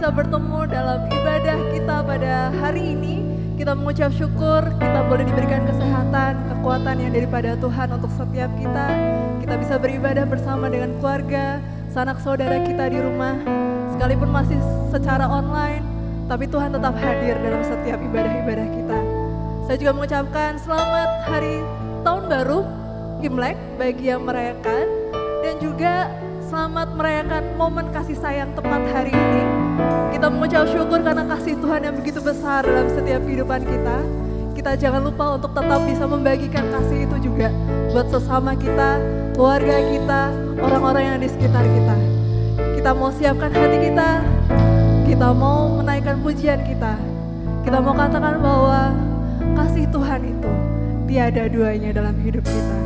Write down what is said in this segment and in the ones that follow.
bisa bertemu dalam ibadah kita pada hari ini. Kita mengucap syukur, kita boleh diberikan kesehatan, kekuatan yang daripada Tuhan untuk setiap kita. Kita bisa beribadah bersama dengan keluarga, sanak saudara kita di rumah. Sekalipun masih secara online, tapi Tuhan tetap hadir dalam setiap ibadah-ibadah kita. Saya juga mengucapkan selamat hari tahun baru, Imlek, bagi yang merayakan. Dan juga selamat merayakan momen kasih sayang tepat hari ini. Kita mengucap syukur karena kasih Tuhan yang begitu besar dalam setiap kehidupan kita. Kita jangan lupa untuk tetap bisa membagikan kasih itu juga buat sesama kita, keluarga kita, orang-orang yang di sekitar kita. Kita mau siapkan hati kita mau menaikkan pujian kita mau katakan bahwa kasih Tuhan itu tiada duanya dalam hidup kita.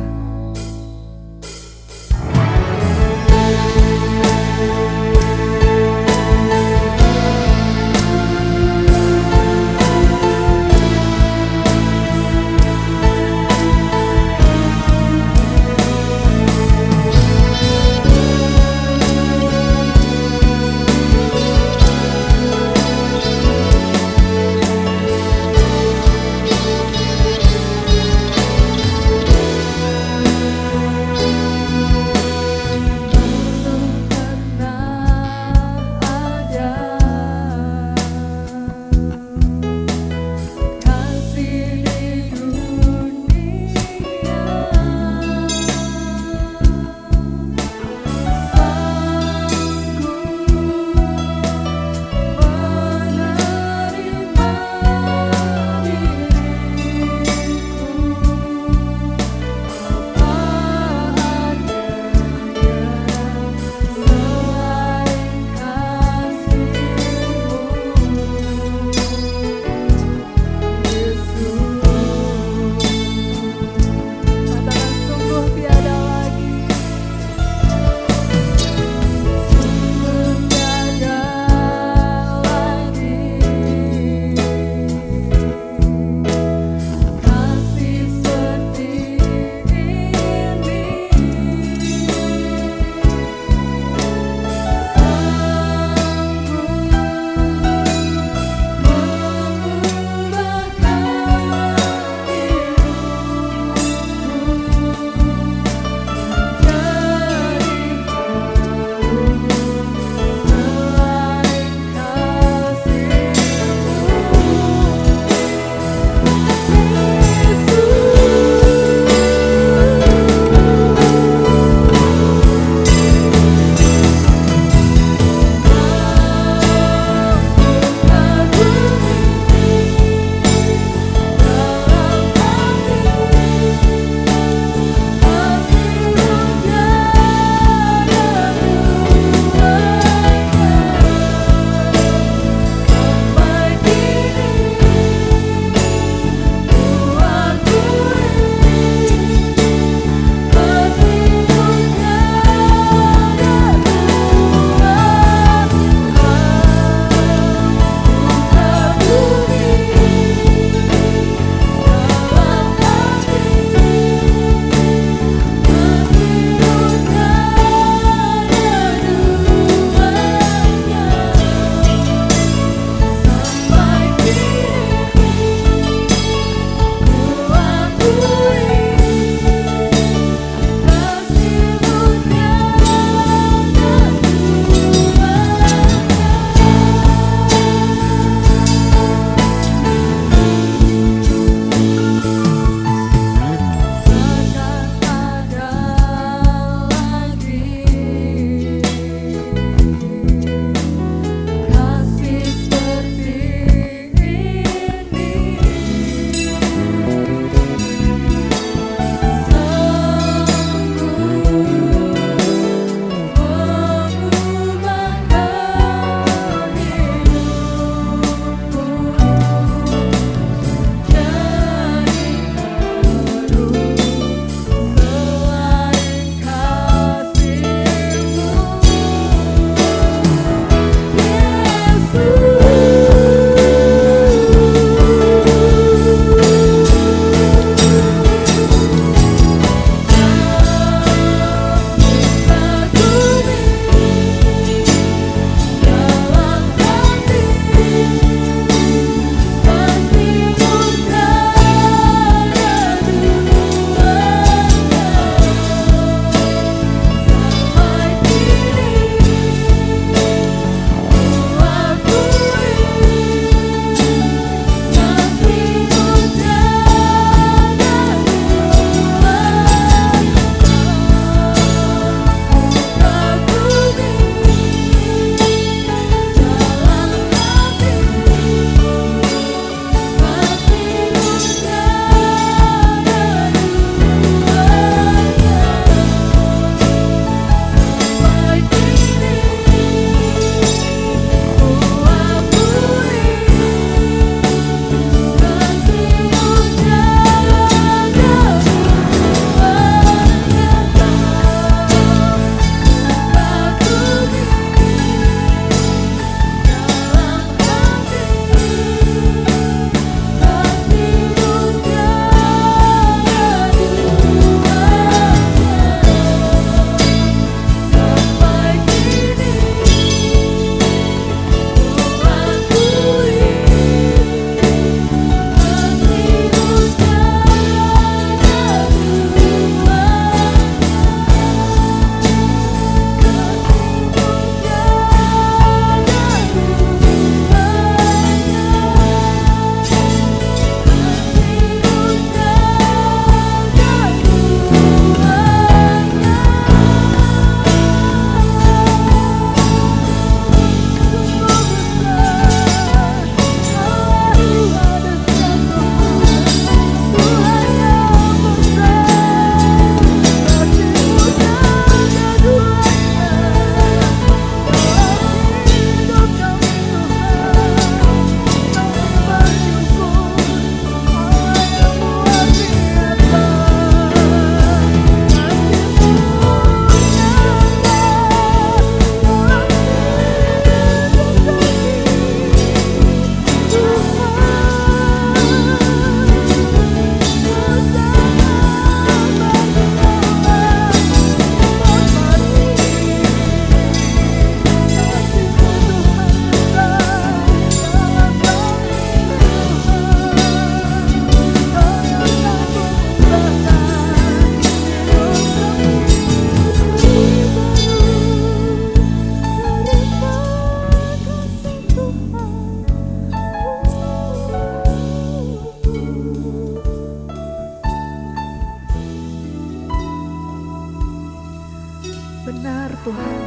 benar Tuhan,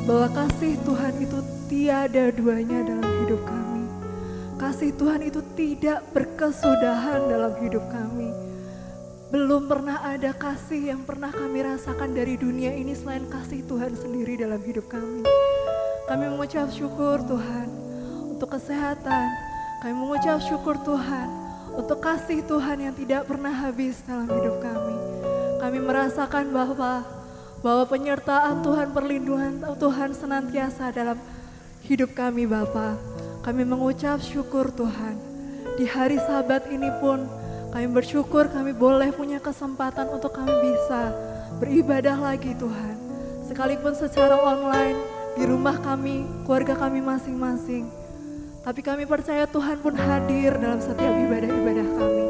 bahwa kasih Tuhan itu tiada duanya dalam hidup kami. Kasih Tuhan itu tidak berkesudahan dalam hidup kami. Belum pernah ada kasih yang pernah kami rasakan dari dunia ini selain kasih Tuhan sendiri dalam hidup kami. Kami mengucap syukur Tuhan untuk kesehatan. Kami mengucap syukur Tuhan untuk kasih Tuhan yang tidak pernah habis dalam hidup kami. Kami merasakan bahwa penyertaan Tuhan, perlindungan Tuhan senantiasa dalam hidup kami Bapa. Kami mengucap syukur Tuhan. Di hari Sabat ini pun kami bersyukur kami boleh punya kesempatan untuk kami bisa beribadah lagi Tuhan. Sekalipun secara online di rumah kami, keluarga kami masing-masing. Tapi kami percaya Tuhan pun hadir dalam setiap ibadah-ibadah kami.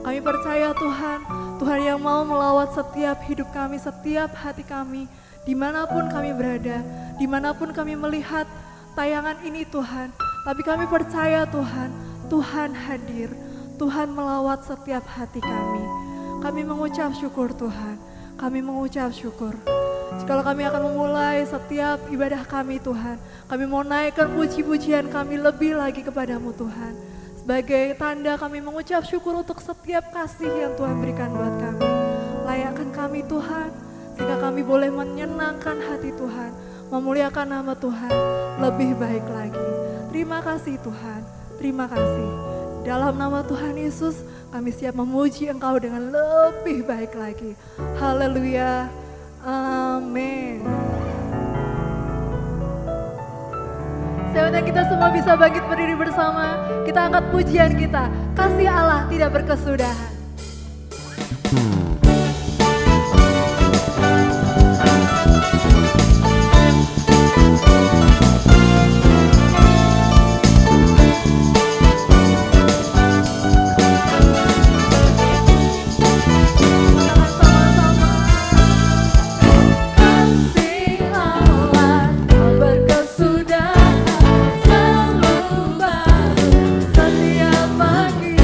Kami percaya Tuhan, Tuhan yang mau melawat setiap hidup kami, setiap hati kami, dimanapun kami berada, dimanapun kami melihat tayangan ini Tuhan. Tapi kami percaya Tuhan, Tuhan hadir, Tuhan melawat setiap hati kami. Kami mengucap syukur Tuhan, kami mengucap syukur. Jikalau kami akan memulai setiap ibadah kami Tuhan, kami mau naikkan puji-pujian kami lebih lagi kepadamu Tuhan. Sebagai tanda kami mengucap syukur untuk setiap kasih yang Tuhan berikan buat kami. Layakkan kami Tuhan, sehingga kami boleh menyenangkan hati Tuhan, memuliakan nama Tuhan lebih baik lagi. Terima kasih Tuhan, terima kasih. Dalam nama Tuhan Yesus, kami siap memuji Engkau dengan lebih baik lagi. Haleluya, amin. Saya undang kita semua bisa bangkit berdiri bersama. Kita angkat pujian kita. Kasih Allah tidak berkesudahan. Setiap pagi,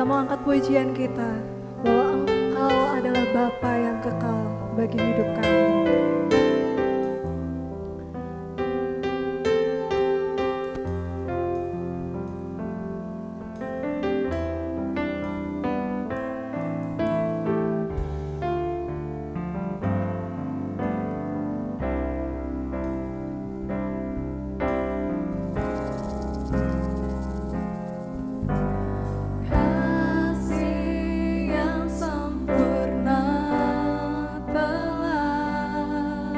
Kita mau angkat pujian kita bahwa Engkau adalah Bapa yang kekal bagi hidup kami. Kasih yang sempurna telah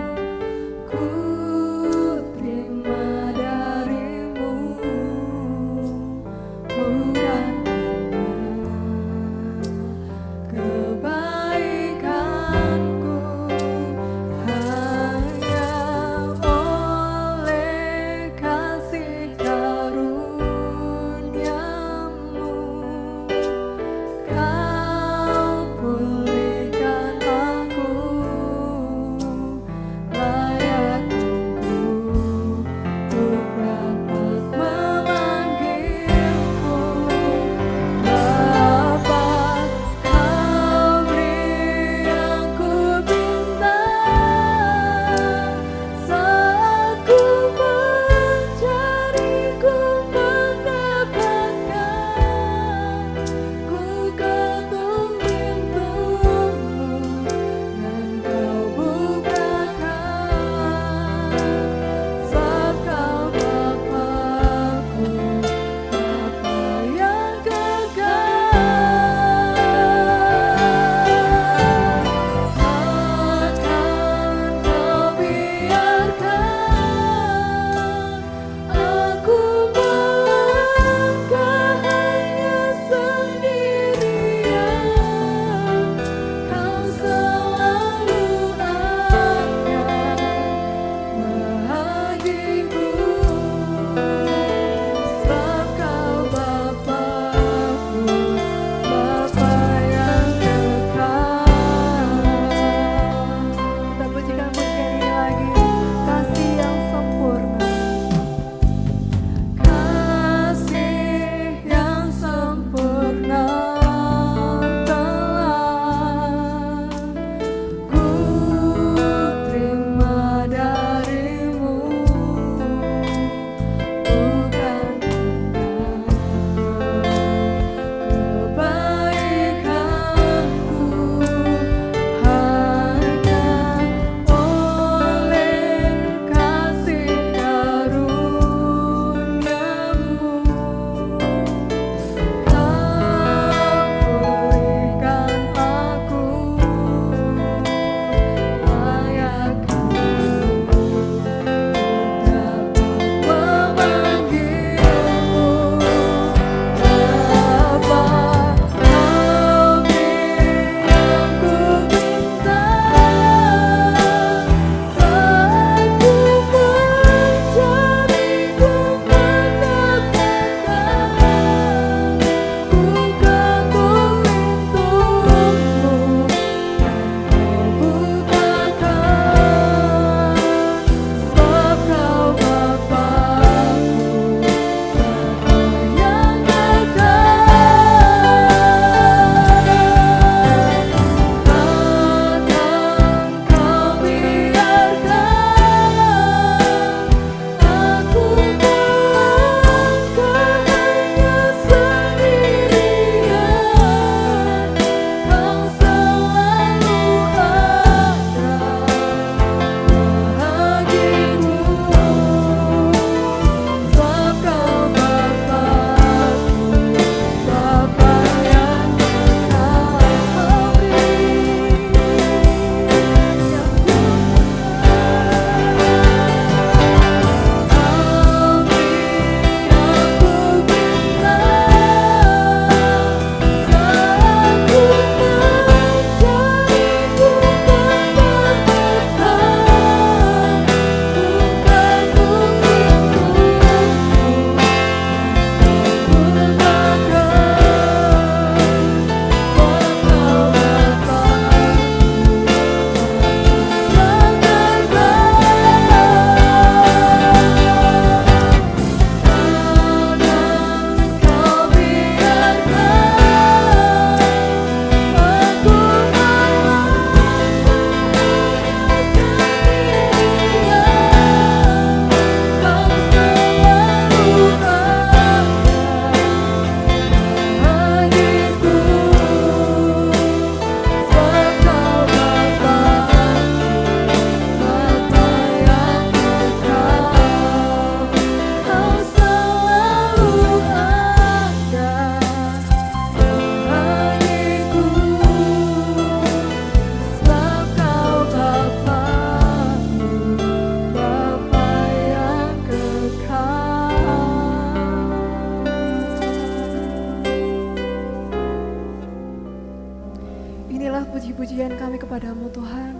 inilah puji-pujian kami kepadamu Tuhan.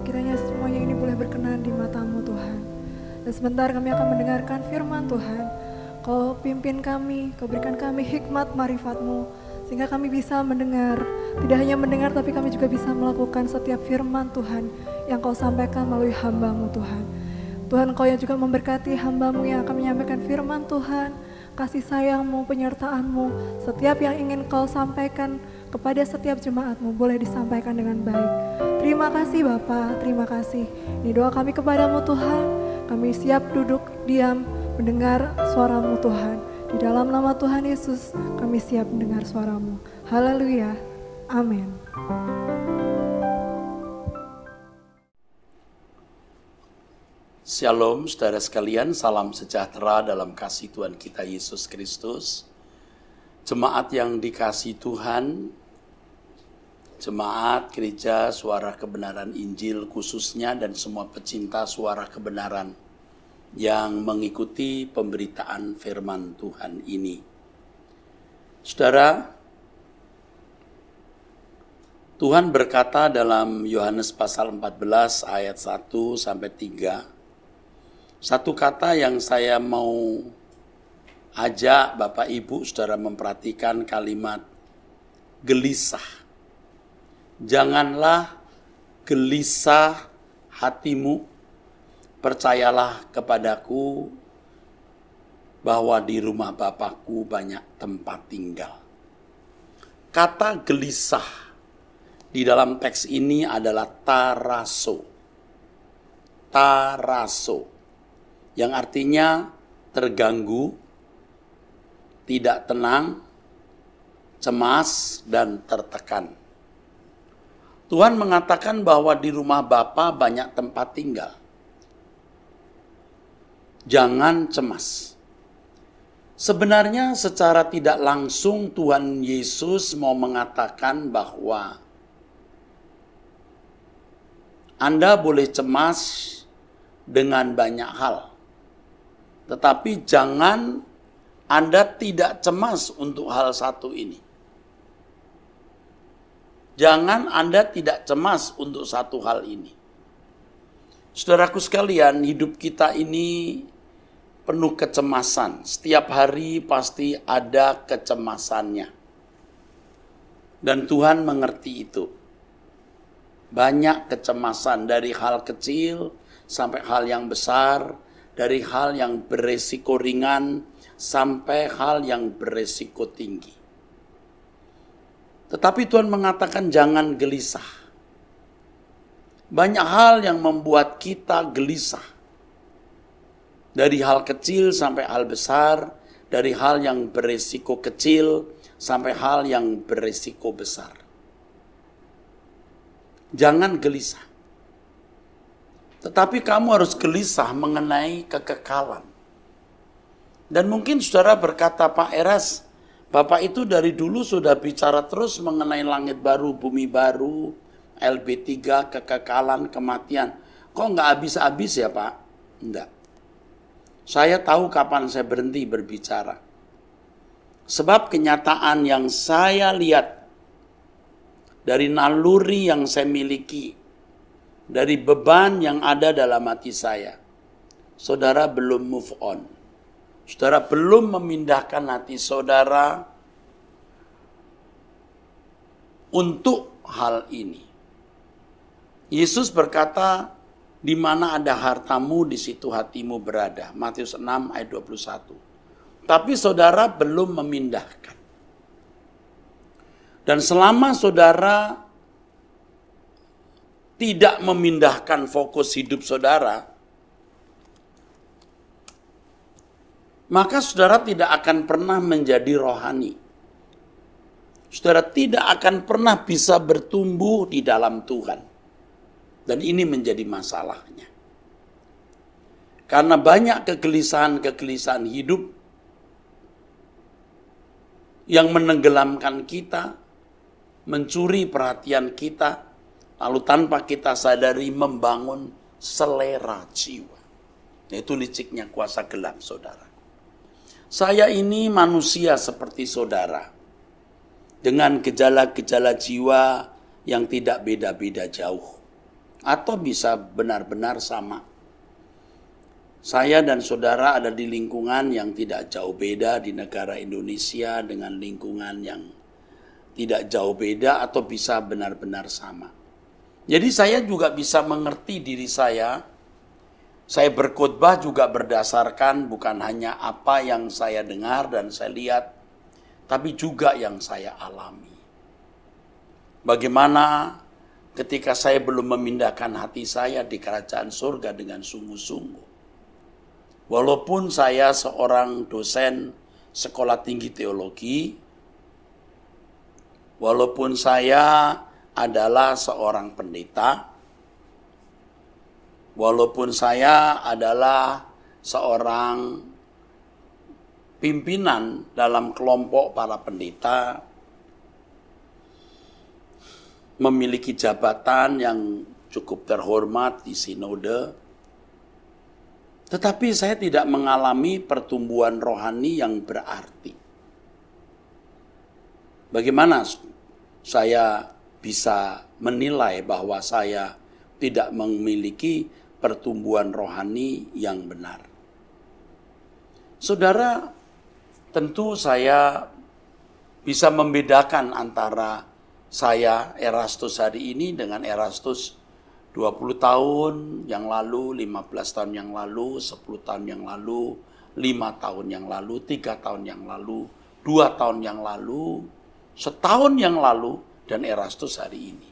Sekiranya semuanya ini boleh berkenan di matamu Tuhan. Dan sebentar kami akan mendengarkan firman Tuhan. Kau pimpin kami, kau berikan kami hikmat marifat-Mu, sehingga kami bisa mendengar. Tidak hanya mendengar, tapi kami juga bisa melakukan setiap firman Tuhan yang kau sampaikan melalui hamba-Mu Tuhan. Tuhan, kau yang juga memberkati hamba-Mu yang akan menyampaikan firman Tuhan, kasih sayang-Mu, penyertaan-Mu, setiap yang ingin kau sampaikan kepada setiap jemaat-Mu boleh disampaikan dengan baik. Terima kasih Bapa, terima kasih. Ini doa kami kepadamu Tuhan, kami siap duduk, diam, mendengar suara-Mu Tuhan. Di dalam nama Tuhan Yesus kami siap mendengar suara-Mu. Haleluya, amin. Shalom saudara sekalian, salam sejahtera dalam kasih Tuhan kita Yesus Kristus. Jemaat yang dikasihi Tuhan, jemaat gereja Suara Kebenaran Injil khususnya dan semua pecinta suara kebenaran yang mengikuti pemberitaan firman Tuhan ini. Saudara, Tuhan berkata dalam Yohanes pasal 14 ayat 1 sampai 3, satu kata yang saya mau ajak Bapak Ibu Saudara memperhatikan kalimat gelisah. Janganlah gelisah hatimu, percayalah kepadaku bahwa di rumah Bapakku banyak tempat tinggal. Kata gelisah di dalam teks ini adalah taraso. Taraso, yang artinya terganggu, tidak tenang, cemas, dan tertekan. Tuhan mengatakan bahwa di rumah Bapa banyak tempat tinggal. Jangan cemas. Sebenarnya secara tidak langsung Tuhan Yesus mau mengatakan bahwa Anda boleh cemas dengan banyak hal. Tetapi jangan Anda tidak cemas untuk hal satu ini. Jangan Anda tidak cemas untuk satu hal ini. Saudaraku sekalian, hidup kita ini penuh kecemasan. Setiap hari pasti ada kecemasannya. Dan Tuhan mengerti itu. Banyak kecemasan dari hal kecil sampai hal yang besar, dari hal yang beresiko ringan sampai hal yang beresiko tinggi. Tetapi Tuhan mengatakan jangan gelisah. Banyak hal yang membuat kita gelisah. Dari hal kecil sampai hal besar, dari hal yang beresiko kecil sampai hal yang beresiko besar. Jangan gelisah. Tetapi kamu harus gelisah mengenai kekekalan. Dan mungkin saudara berkata, Pak Eras, Bapak itu dari dulu sudah bicara terus mengenai langit baru, bumi baru, LB3, kekekalan, kematian. Kok nggak habis-habis ya Pak? Enggak. Saya tahu kapan saya berhenti berbicara. Sebab kenyataan yang saya lihat dari naluri yang saya miliki, dari beban yang ada dalam hati saya, saudara belum move on. Saudara belum memindahkan hati saudara untuk hal ini. Yesus berkata, di mana ada hartamu, di situ hatimu berada. Matius 6 ayat 21. Tapi saudara belum memindahkan. Dan selama saudara tidak memindahkan fokus hidup saudara, maka saudara tidak akan pernah menjadi rohani. Saudara tidak akan pernah bisa bertumbuh di dalam Tuhan. Dan ini menjadi masalahnya. Karena banyak kegelisahan-kegelisahan hidup yang menenggelamkan kita, mencuri perhatian kita, lalu tanpa kita sadari membangun selera jiwa. Itu liciknya kuasa gelap, saudara. Saya ini manusia seperti saudara. Dengan gejala-gejala jiwa, yang tidak beda-beda jauh, atau bisa benar-benar sama. Saya dan saudara ada di lingkungan yang tidak jauh beda di negara Indonesia dengan lingkungan yang tidak jauh beda atau bisa benar-benar sama. Jadi saya juga bisa mengerti diri saya. Saya berkhotbah juga berdasarkan bukan hanya apa yang saya dengar dan saya lihat, tapi juga yang saya alami. Bagaimana ketika saya belum memindahkan hati saya di kerajaan surga dengan sungguh-sungguh. Walaupun saya seorang dosen sekolah tinggi teologi, walaupun saya adalah seorang pendeta, walaupun saya adalah seorang pimpinan dalam kelompok para pendeta, memiliki jabatan yang cukup terhormat di sinode, tetapi saya tidak mengalami pertumbuhan rohani yang berarti. Bagaimana saya bisa menilai bahwa saya tidak memiliki pertumbuhan rohani yang benar? Saudara, tentu saya bisa membedakan antara saya, Erastus hari ini, dengan Erastus 20 tahun yang lalu, 15 tahun yang lalu, 10 tahun yang lalu, 5 tahun yang lalu, 3 tahun yang lalu, 2 tahun yang lalu, setahun yang lalu, dan Erastus hari ini.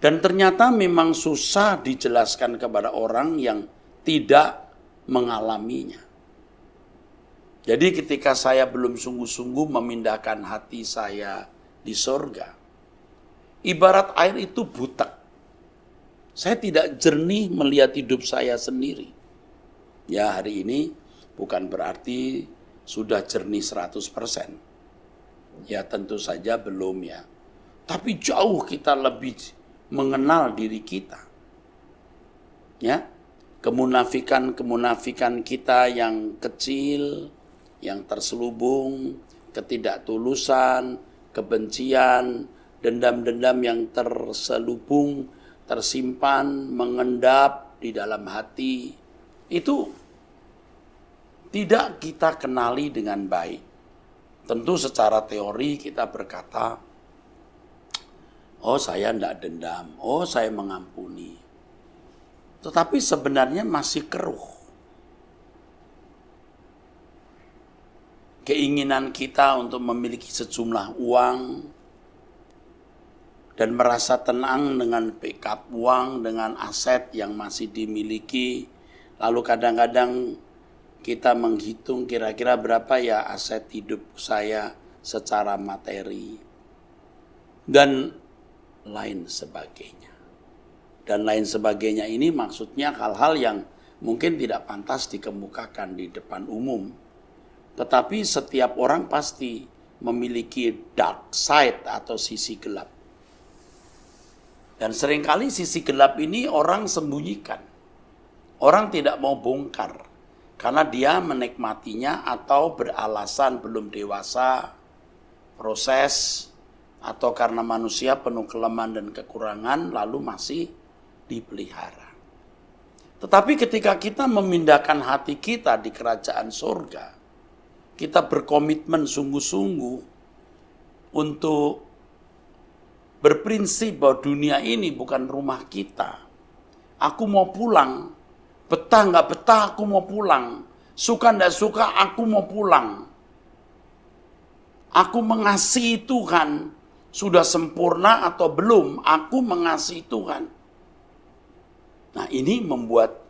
Dan ternyata memang susah dijelaskan kepada orang yang tidak mengalaminya. Jadi ketika saya belum sungguh-sungguh memindahkan hati saya di sorga, ibarat air itu butek. Saya tidak jernih melihat hidup saya sendiri. Ya, hari ini bukan berarti sudah jernih 100%. Ya, tentu saja belum ya. Tapi jauh kita lebih mengenal diri kita. Ya, kemunafikan kita yang kecil, yang terselubung, ketidaktulusan, kebencian, dendam-dendam yang terselubung, tersimpan, mengendap di dalam hati, itu tidak kita kenali dengan baik. Tentu secara teori kita berkata, oh saya tidak dendam, oh saya mengampuni. Tetapi sebenarnya masih keruh. Keinginan kita untuk memiliki sejumlah uang, dan merasa tenang dengan backup uang, dengan aset yang masih dimiliki. Lalu kadang-kadang kita menghitung kira-kira berapa ya aset hidup saya secara materi. Dan lain sebagainya. Dan lain sebagainya ini maksudnya hal-hal yang mungkin tidak pantas dikemukakan di depan umum. Tetapi setiap orang pasti memiliki dark side atau sisi gelap. Dan seringkali sisi gelap ini orang sembunyikan. Orang tidak mau bongkar. Karena dia menikmatinya atau beralasan belum dewasa, proses, atau karena manusia penuh kelemahan dan kekurangan lalu masih dipelihara. Tetapi ketika kita memindahkan hati kita di kerajaan surga, kita berkomitmen sungguh-sungguh untuk berprinsip bahwa dunia ini bukan rumah kita. Aku mau pulang, betah nggak betah aku mau pulang, suka nggak suka aku mau pulang. Aku mengasihi Tuhan, sudah sempurna atau belum, aku mengasihi Tuhan. Nah ini membuat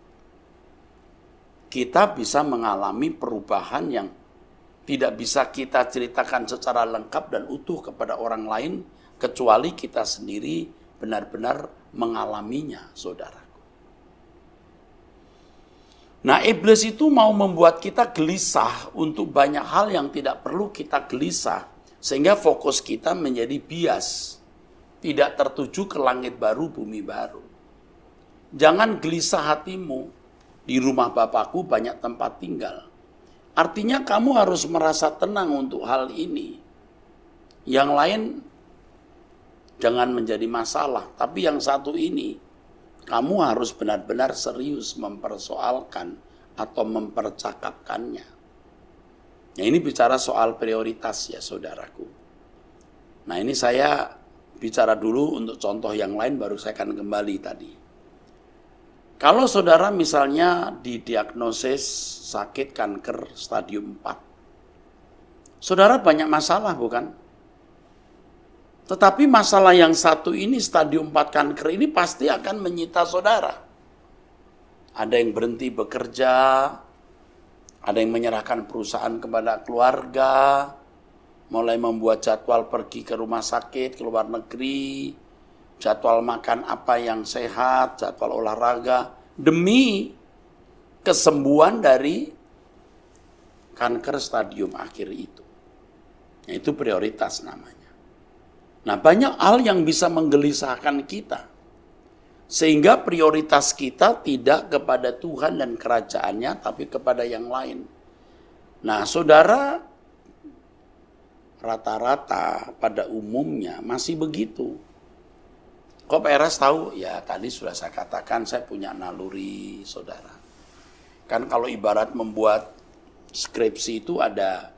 kita bisa mengalami perubahan yang tidak bisa kita ceritakan secara lengkap dan utuh kepada orang lain, kecuali kita sendiri benar-benar mengalaminya, saudaraku. Nah, iblis itu mau membuat kita gelisah untuk banyak hal yang tidak perlu kita gelisah. Sehingga fokus kita menjadi bias. Tidak tertuju ke langit baru, bumi baru. Jangan gelisah hatimu. Di rumah Bapakku banyak tempat tinggal. Artinya kamu harus merasa tenang untuk hal ini. Yang lain jangan menjadi masalah. Tapi yang satu ini, kamu harus benar-benar serius mempersoalkan atau mempercakapkannya. Nah, ini bicara soal prioritas ya saudaraku. Nah, ini saya bicara dulu untuk contoh yang lain, baru saya akan kembali tadi. Kalau saudara misalnya didiagnosis sakit kanker stadium 4, saudara banyak masalah bukan? Tetapi masalah yang satu ini, stadium 4 kanker ini pasti akan menyita saudara. Ada yang berhenti bekerja, ada yang menyerahkan perusahaan kepada keluarga, mulai membuat jadwal pergi ke rumah sakit, ke luar negeri, jadwal makan apa yang sehat, jadwal olahraga, demi kesembuhan dari kanker stadium akhir itu. Nah, itu prioritas namanya. Nah, banyak hal yang bisa menggelisahkan kita. Sehingga prioritas kita tidak kepada Tuhan dan kerajaannya, tapi kepada yang lain. Nah, saudara, rata-rata pada umumnya masih begitu. Kok Pak Eras tahu? Ya, tadi sudah saya katakan saya punya naluri, saudara. Kan kalau ibarat membuat skripsi itu ada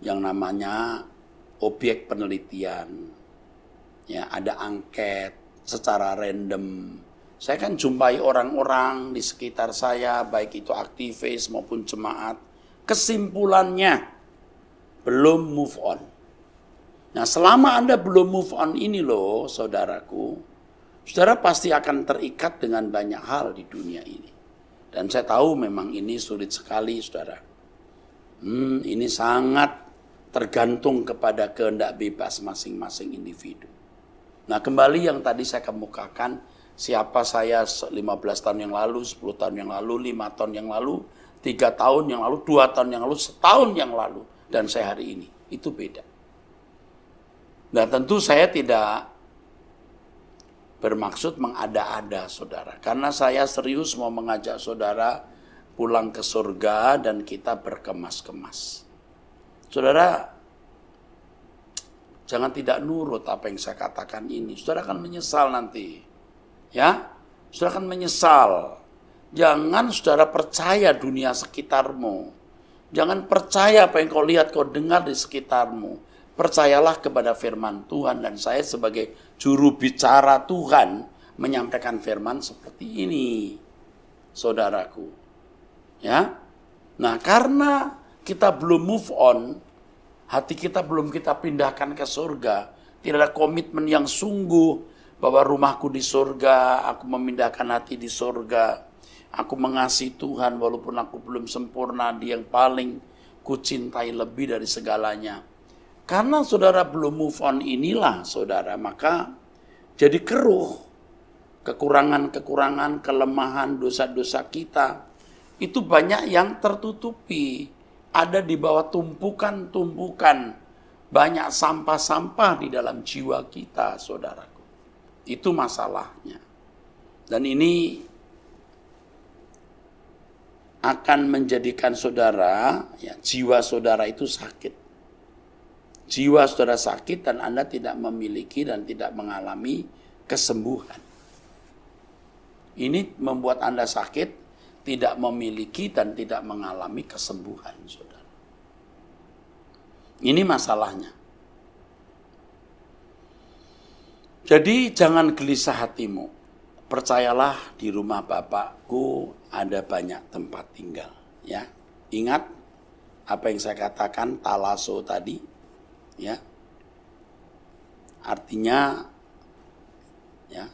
yang namanya objek penelitian. Ya, ada angket secara random. Saya kan jumpai orang-orang di sekitar saya, baik itu aktivis maupun jemaat. Kesimpulannya, belum move on. Nah, selama Anda belum move on ini loh, saudaraku, saudara pasti akan terikat dengan banyak hal di dunia ini. Dan saya tahu memang ini sulit sekali, saudara. Ini sangat tergantung kepada kehendak bebas masing-masing individu. Nah, kembali yang tadi saya kemukakan, siapa saya 15 tahun yang lalu, 10 tahun yang lalu, 5 tahun yang lalu, 3 tahun yang lalu, 2 tahun yang lalu, setahun yang lalu, dan saya hari ini. Itu beda. Nah, tentu saya tidak bermaksud mengada-ada, saudara. Karena saya serius mau mengajak saudara pulang ke surga dan kita berkemas-kemas. Saudara, jangan tidak nurut apa yang saya katakan ini. Saudara akan menyesal nanti. Ya, saudara akan menyesal. Jangan saudara percaya dunia sekitarmu. Jangan percaya apa yang kau lihat, kau dengar di sekitarmu. Percayalah kepada firman Tuhan, dan saya sebagai juru bicara Tuhan menyampaikan firman seperti ini, saudaraku. Ya, nah karena kita belum move on, hati kita belum kita pindahkan ke surga, tidak ada komitmen yang sungguh bahwa rumahku di surga, aku memindahkan hati di surga, aku mengasihi Tuhan walaupun aku belum sempurna, Dia yang paling kucintai lebih dari segalanya. Karena saudara belum move on inilah saudara, maka jadi keruh. Kekurangan-kekurangan, kelemahan, dosa-dosa kita, itu banyak yang tertutupi. Ada di bawah tumpukan-tumpukan, banyak sampah-sampah di dalam jiwa kita, saudaraku. Itu masalahnya. Dan ini akan menjadikan saudara, ya, jiwa saudara itu sakit. Jiwa saudara sakit dan Anda tidak memiliki dan tidak mengalami kesembuhan. Ini membuat Anda sakit, tidak memiliki dan tidak mengalami kesembuhan, saudara. Ini masalahnya. Jadi jangan gelisah hatimu. Percayalah, di rumah Bapakku ada banyak tempat tinggal. Ya, ingat apa yang saya katakan talaso tadi. Ya, artinya, ya,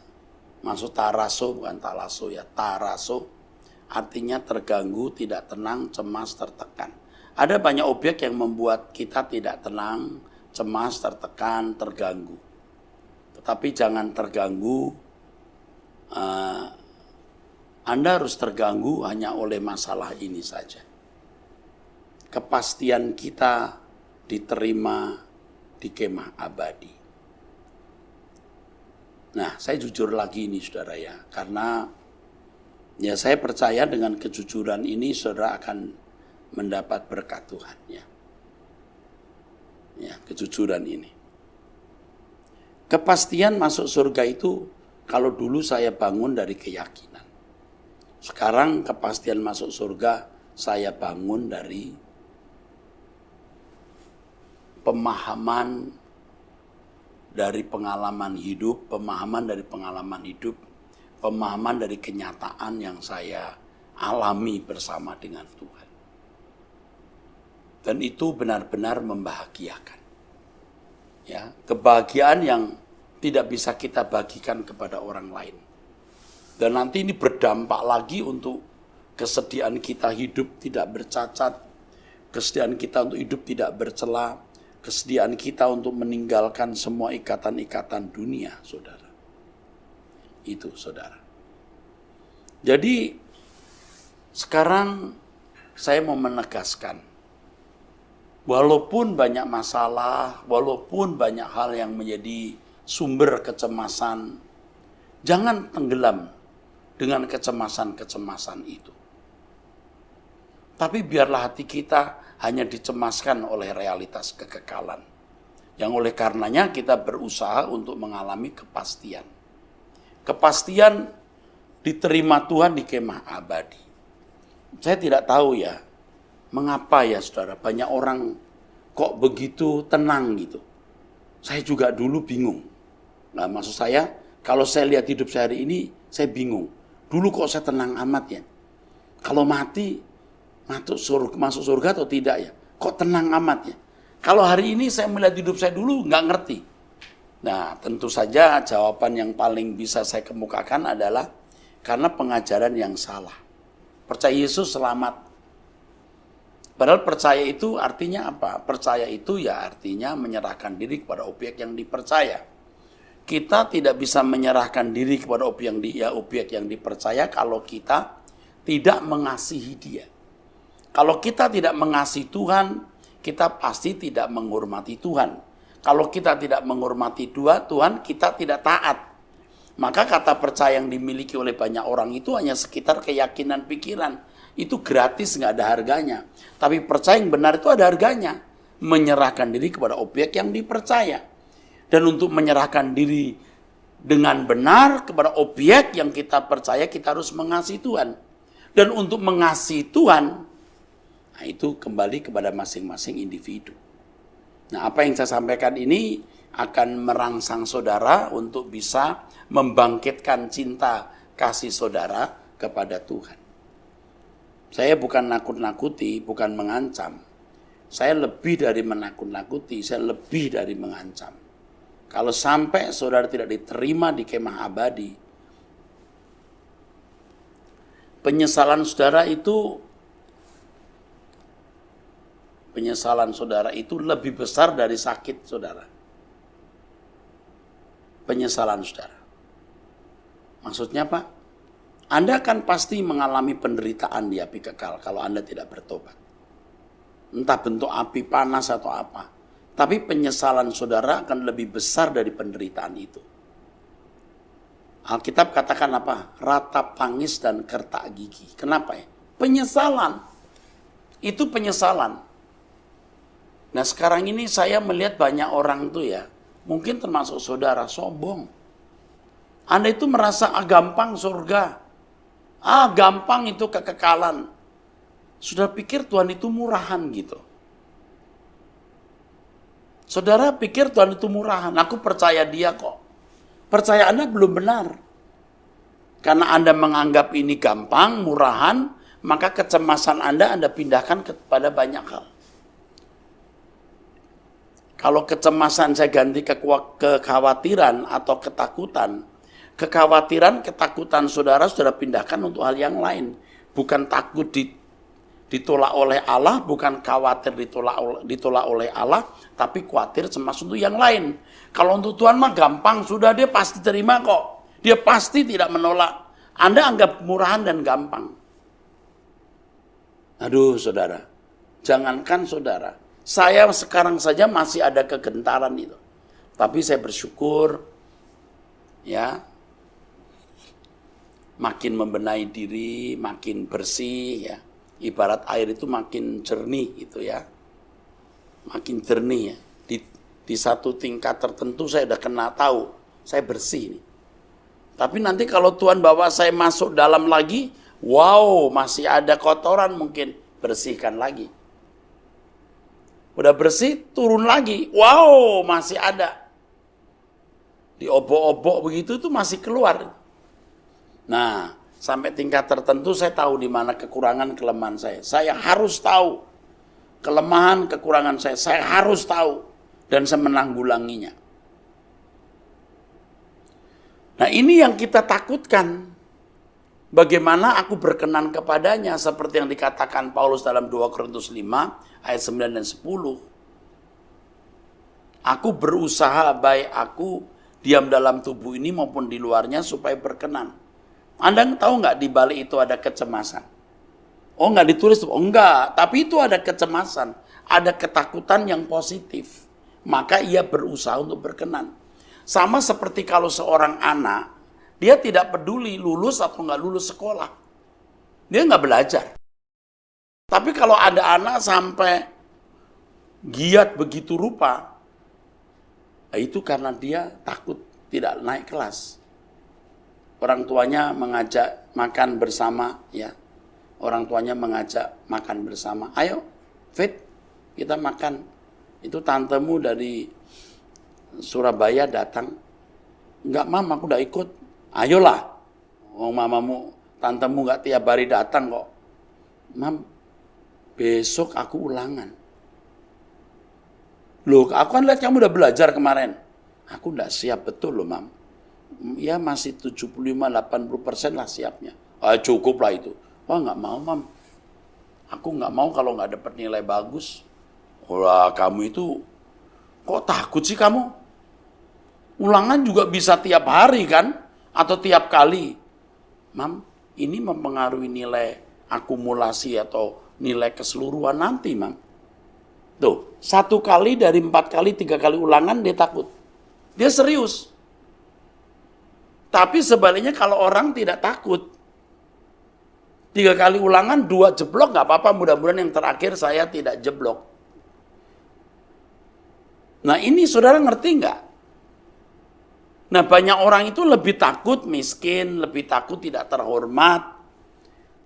maksud taraso bukan talaso ya, taraso artinya terganggu, tidak tenang, cemas, tertekan. Ada banyak objek yang membuat kita tidak tenang, cemas, tertekan, terganggu. Tetapi jangan terganggu, Anda harus terganggu hanya oleh masalah ini saja. Kepastian kita diterima di kemah abadi. Nah, saya jujur lagi ini saudara ya, karena ya saya percaya dengan kejujuran ini saudara akan mendapat berkat Tuhan ya. Ya, kejujuran ini. Kepastian masuk surga itu kalau dulu saya bangun dari keyakinan. Sekarang kepastian masuk surga saya bangun dari pemahaman dari pengalaman hidup, pemahaman dari kenyataan yang saya alami bersama dengan Tuhan. Dan itu benar-benar membahagiakan. Ya, kebahagiaan yang tidak bisa kita bagikan kepada orang lain. Dan nanti ini berdampak lagi untuk kesediaan kita hidup tidak bercacat, kesediaan kita untuk hidup tidak bercela, kesediaan kita untuk meninggalkan semua ikatan-ikatan dunia, saudara. Itu, saudara. Jadi, sekarang saya mau menegaskan, walaupun banyak masalah, walaupun banyak hal yang menjadi sumber kecemasan, jangan tenggelam dengan kecemasan-kecemasan itu. Tapi biarlah hati kita hanya dicemaskan oleh realitas kekekalan. Yang oleh karenanya kita berusaha untuk mengalami kepastian. Kepastian diterima Tuhan di kemah abadi. Saya tidak tahu ya, mengapa ya saudara, banyak orang kok begitu tenang gitu. Saya juga dulu bingung. Nah, maksud saya, kalau saya lihat hidup saya hari ini, saya bingung. Dulu kok saya tenang amat ya. Kalau mati, masuk surga atau tidak ya? Kok tenang amat ya? Kalau hari ini saya melihat hidup saya dulu, nggak ngerti. Nah, tentu saja jawaban yang paling bisa saya kemukakan adalah karena pengajaran yang salah. Percaya Yesus selamat. Padahal percaya itu artinya apa? Percaya itu ya artinya menyerahkan diri kepada objek yang dipercaya. Kita tidak bisa menyerahkan diri kepada objek yang dipercaya kalau kita tidak mengasihi Dia. Kalau kita tidak mengasihi Tuhan, kita pasti tidak menghormati Tuhan. Kalau kita tidak menghormati Tuhan, kita tidak taat. Maka kata percaya yang dimiliki oleh banyak orang itu hanya sekitar keyakinan pikiran. Itu gratis, nggak ada harganya. Tapi percaya yang benar itu ada harganya. Menyerahkan diri kepada objek yang dipercaya. Dan untuk menyerahkan diri dengan benar kepada objek yang kita percaya, kita harus mengasihi Tuhan. Dan untuk mengasihi Tuhan, nah itu kembali kepada masing-masing individu. Nah, apa yang saya sampaikan ini akan merangsang saudara untuk bisa membangkitkan cinta kasih saudara kepada Tuhan. Saya bukan nakut-nakuti, bukan mengancam. Saya lebih dari menakut-nakuti, saya lebih dari mengancam. Kalau sampai saudara tidak diterima di kemah abadi, penyesalan saudara itu lebih besar dari sakit saudara. Penyesalan saudara. Maksudnya apa? Anda akan pasti mengalami penderitaan di api kekal kalau Anda tidak bertobat. Entah bentuk api panas atau apa. Tapi penyesalan saudara akan lebih besar dari penderitaan itu. Alkitab katakan apa? Ratap tangis dan kertak gigi. Kenapa ya? Penyesalan. Itu penyesalan. Nah sekarang ini saya melihat banyak orang tuh ya, mungkin termasuk saudara, sombong. Anda itu merasa gampang surga. Gampang itu kekekalan. Sudah pikir Tuhan itu murahan gitu. Saudara pikir Tuhan itu murahan. Aku percaya Dia kok. Percaya Anda belum benar. Karena Anda menganggap ini gampang, murahan, maka kecemasan Anda pindahkan kepada banyak hal. Kalau kecemasan saya ganti ke kekhawatiran atau ketakutan. Ketakutan saudara pindahkan untuk hal yang lain. Bukan takut ditolak oleh Allah, bukan khawatir ditolak oleh Allah, tapi khawatir cemas untuk yang lain. Kalau untuk Tuhan mah gampang, sudah Dia pasti terima kok. Dia pasti tidak menolak. Anda anggap murahan dan gampang. Aduh saudara, jangankan saudara, saya sekarang saja masih ada kegentaran itu. Tapi saya bersyukur, ya, makin membenahi diri, makin bersih, ya. Ibarat air itu makin jernih gitu ya. Makin jernih ya. di satu tingkat tertentu saya udah kena tahu, saya bersih nih. Tapi nanti kalau Tuhan bawa saya masuk dalam lagi, wow, masih ada kotoran mungkin, bersihkan lagi. Udah bersih, turun lagi, wow, masih ada. Diobok-obok begitu tuh masih keluar. Nah, sampai tingkat tertentu saya tahu di mana kekurangan kelemahan saya. Saya harus tahu kelemahan kekurangan saya harus tahu dan saya menanggulanginya. Nah, ini yang kita takutkan. Bagaimana aku berkenan kepadanya seperti yang dikatakan Paulus dalam 2 Korintus 5 ayat 9 dan 10. Aku berusaha baik aku diam dalam tubuh ini maupun di luarnya supaya berkenan. Anda tahu nggak di balik itu ada kecemasan? Oh, nggak ditulis? Oh, enggak. Tapi itu ada kecemasan. Ada ketakutan yang positif. Maka ia berusaha untuk berkenan. Sama seperti kalau seorang anak, dia tidak peduli lulus atau nggak lulus sekolah. Dia nggak belajar. Tapi kalau ada anak sampai giat begitu rupa, itu karena dia takut tidak naik kelas. Orang tuanya mengajak makan bersama, ya. Orang tuanya mengajak makan bersama. Ayo, Fit, kita makan. Itu tantemu dari Surabaya datang. Enggak, Mam, aku udah ikut. Ayolah. Oh, mamamu, tantemu enggak tiap hari datang kok. Mam, besok aku ulangan. Loh, aku kan lihat kamu udah belajar kemarin. Aku enggak siap betul loh, Mam. Ya masih 75-80% lah siapnya. Cukup lah itu. Wah, nggak mau, Mam. Aku nggak mau kalau nggak dapat nilai bagus. Wah, kamu itu kok takut sih kamu? Ulangan juga bisa tiap hari kan? Atau tiap kali. Mam, ini mempengaruhi nilai akumulasi atau nilai keseluruhan nanti, Mam. Tuh, 1 kali dari 4 kali, 3 kali ulangan dia takut. Dia serius. Tapi sebaliknya kalau orang tidak takut, 3 kali ulangan, 2 jeblok, gak apa-apa, mudah-mudahan yang terakhir saya tidak jeblok. Nah, ini saudara ngerti gak? Nah, banyak orang itu lebih takut miskin, lebih takut tidak terhormat,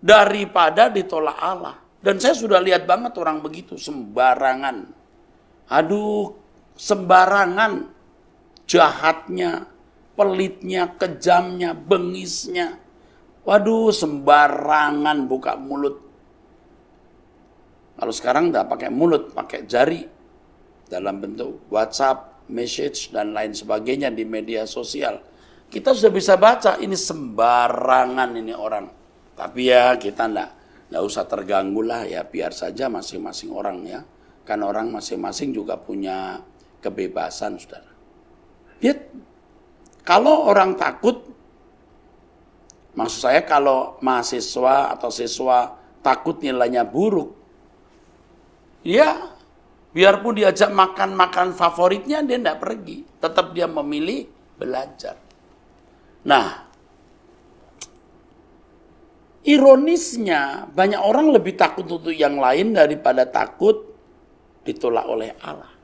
daripada ditolak Allah. Dan saya sudah lihat banget orang begitu, sembarangan. Aduh, sembarangan, jahatnya, pelitnya, kejamnya, bengisnya. Waduh, sembarangan buka mulut. Kalau sekarang nggak pakai mulut, pakai jari. Dalam bentuk WhatsApp, message, dan lain sebagainya di media sosial. Kita sudah bisa baca, ini sembarangan ini orang. Tapi ya kita nggak usah terganggu lah ya, biar saja masing-masing orang ya. Kan orang masing-masing juga punya kebebasan, saudara. Ya, kalau orang takut, maksud saya kalau mahasiswa atau siswa takut nilainya buruk, ya biarpun diajak makan makanan favoritnya dia tidak pergi, tetap dia memilih belajar. Nah, ironisnya banyak orang lebih takut untuk yang lain daripada takut ditolak oleh Allah.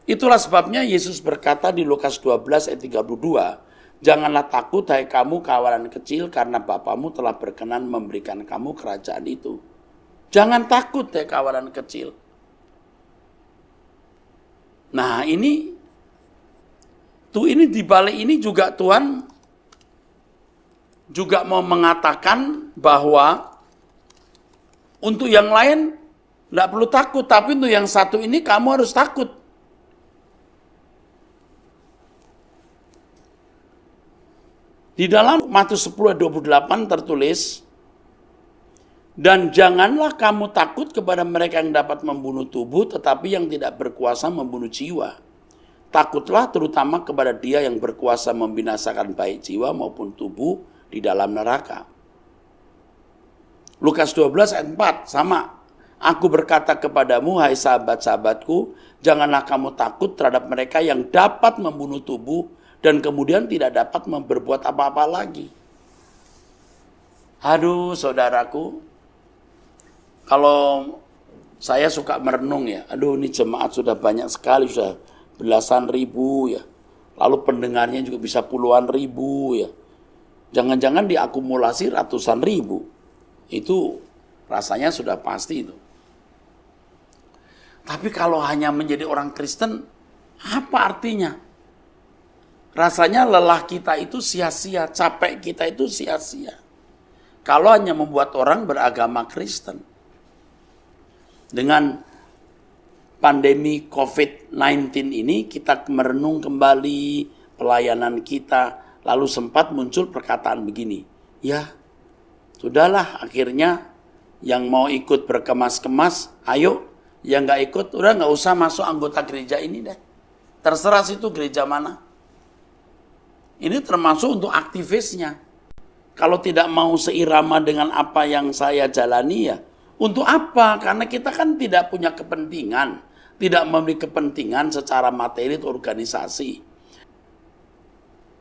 Itulah sebabnya Yesus berkata di Lukas 12 ayat 32, janganlah takut hai kamu kawanan kecil, karena Bapamu telah berkenan memberikan kamu kerajaan itu. Jangan takut hai kawanan kecil. Nah, ini di balik ini juga Tuhan juga mau mengatakan bahwa untuk yang lain tidak perlu takut, tapi untuk yang satu ini kamu harus takut. Di dalam Matius 10 ayat 28 tertulis, dan janganlah kamu takut kepada mereka yang dapat membunuh tubuh, tetapi yang tidak berkuasa membunuh jiwa. Takutlah terutama kepada Dia yang berkuasa membinasakan baik jiwa maupun tubuh di dalam neraka. Lukas 12 ayat 4 sama. Aku berkata kepadamu, hai sahabat-sahabatku, janganlah kamu takut terhadap mereka yang dapat membunuh tubuh dan kemudian tidak dapat berbuat apa-apa lagi. Aduh, saudaraku, kalau Saya suka merenung ya, aduh ini jemaat sudah banyak sekali, sudah belasan ribu ya. Lalu pendengarnya juga bisa puluhan ribu ya. Jangan-jangan diakumulasi ratusan ribu. Itu rasanya sudah pasti itu. Tapi kalau hanya menjadi orang Kristen, apa artinya? Rasanya lelah kita itu sia-sia, capek kita itu sia-sia. Kalau hanya membuat orang beragama Kristen. Dengan pandemi COVID-19 ini kita merenung kembali pelayanan kita, lalu sempat muncul perkataan begini, ya sudahlah akhirnya yang mau ikut berkemas-kemas, ayo, yang nggak ikut udah nggak usah masuk anggota gereja ini deh, terserah situ gereja mana. Ini termasuk untuk aktivisnya. Kalau tidak mau seirama dengan apa yang saya jalani ya, untuk apa? Karena kita kan tidak punya kepentingan, tidak memiliki kepentingan secara materi atau organisasi.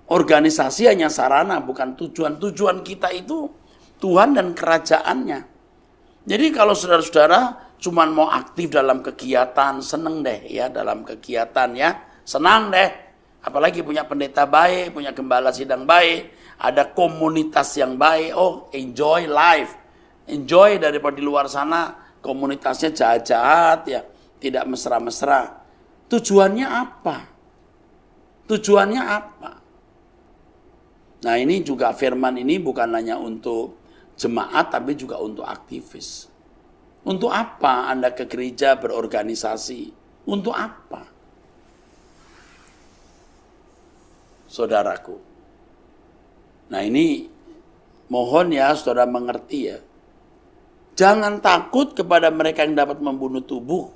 Organisasi hanya sarana, bukan tujuan. Tujuan kita itu Tuhan dan kerajaannya. Jadi kalau saudara-saudara cuma mau aktif dalam kegiatan, seneng deh ya dalam kegiatan ya, senang deh. Apalagi punya pendeta baik, punya gembala sidang baik, ada komunitas yang baik, oh enjoy life. Enjoy daripada di luar sana komunitasnya jahat-jahat ya, tidak mesra-mesra. Tujuannya apa? Tujuannya apa? Nah ini juga firman ini bukan hanya untuk jemaat tapi juga untuk aktivis. Untuk apa Anda ke gereja berorganisasi? Untuk apa? Saudaraku. Nah ini mohon ya saudara mengerti ya. Jangan takut kepada mereka yang dapat membunuh tubuh,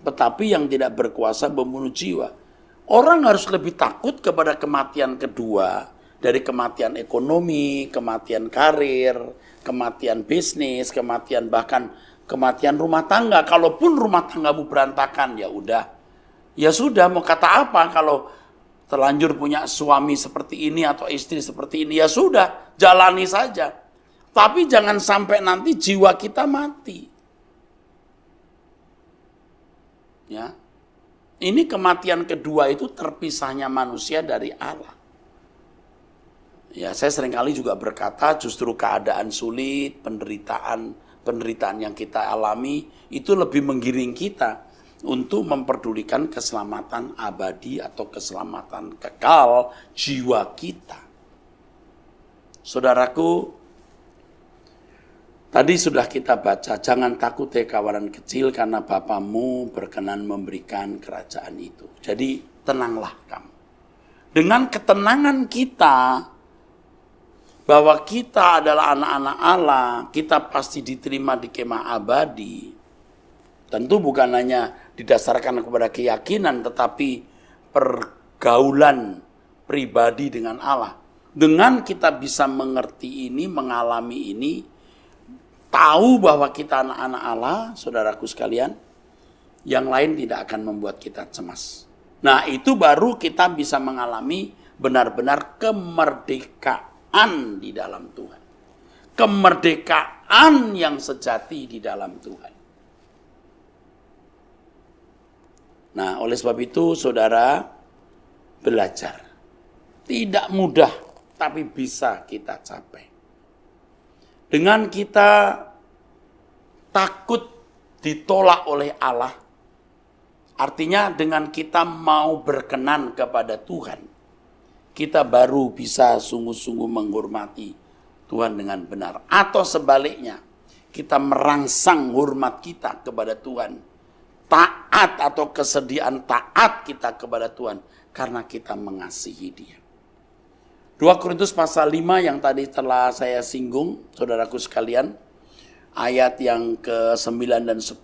tetapi yang tidak berkuasa membunuh jiwa. Orang harus lebih takut kepada kematian kedua dari kematian ekonomi, kematian karir, kematian bisnis, kematian bahkan kematian rumah tangga. Kalaupun rumah tanggamu berantakan, ya udah. Ya sudah, mau kata apa kalau terlanjur punya suami seperti ini atau istri seperti ini, ya sudah, jalani saja. Tapi jangan sampai nanti jiwa kita mati. Ya. Ini kematian kedua itu terpisahnya manusia dari Allah. Ya, saya seringkali juga berkata justru keadaan sulit, penderitaan yang kita alami itu lebih menggiring kita untuk memperdulikan keselamatan abadi atau keselamatan kekal jiwa kita. Saudaraku, tadi sudah kita baca, jangan takut ya kawanan kecil karena Bapamu berkenan memberikan kerajaan itu. Jadi tenanglah kamu. Dengan ketenangan kita, bahwa kita adalah anak-anak Allah, kita pasti diterima di kemah abadi. Tentu bukan hanya didasarkan kepada keyakinan, tetapi pergaulan pribadi dengan Allah. Dengan kita bisa mengerti ini, mengalami ini, tahu bahwa kita anak-anak Allah, saudaraku sekalian, yang lain tidak akan membuat kita cemas. Nah, itu baru kita bisa mengalami benar-benar kemerdekaan di dalam Tuhan. Kemerdekaan yang sejati di dalam Tuhan. Nah, oleh sebab itu, saudara, belajar. Tidak mudah, tapi bisa kita capai. Dengan kita takut ditolak oleh Allah, artinya dengan kita mau berkenan kepada Tuhan, kita baru bisa sungguh-sungguh menghormati Tuhan dengan benar. Atau sebaliknya, kita merangsang hormat kita kepada Tuhan, taat atau kesediaan taat kita kepada Tuhan, karena kita mengasihi Dia. 2 Korintus pasal 5 yang tadi telah saya singgung, saudaraku sekalian, ayat yang ke-9 dan 10,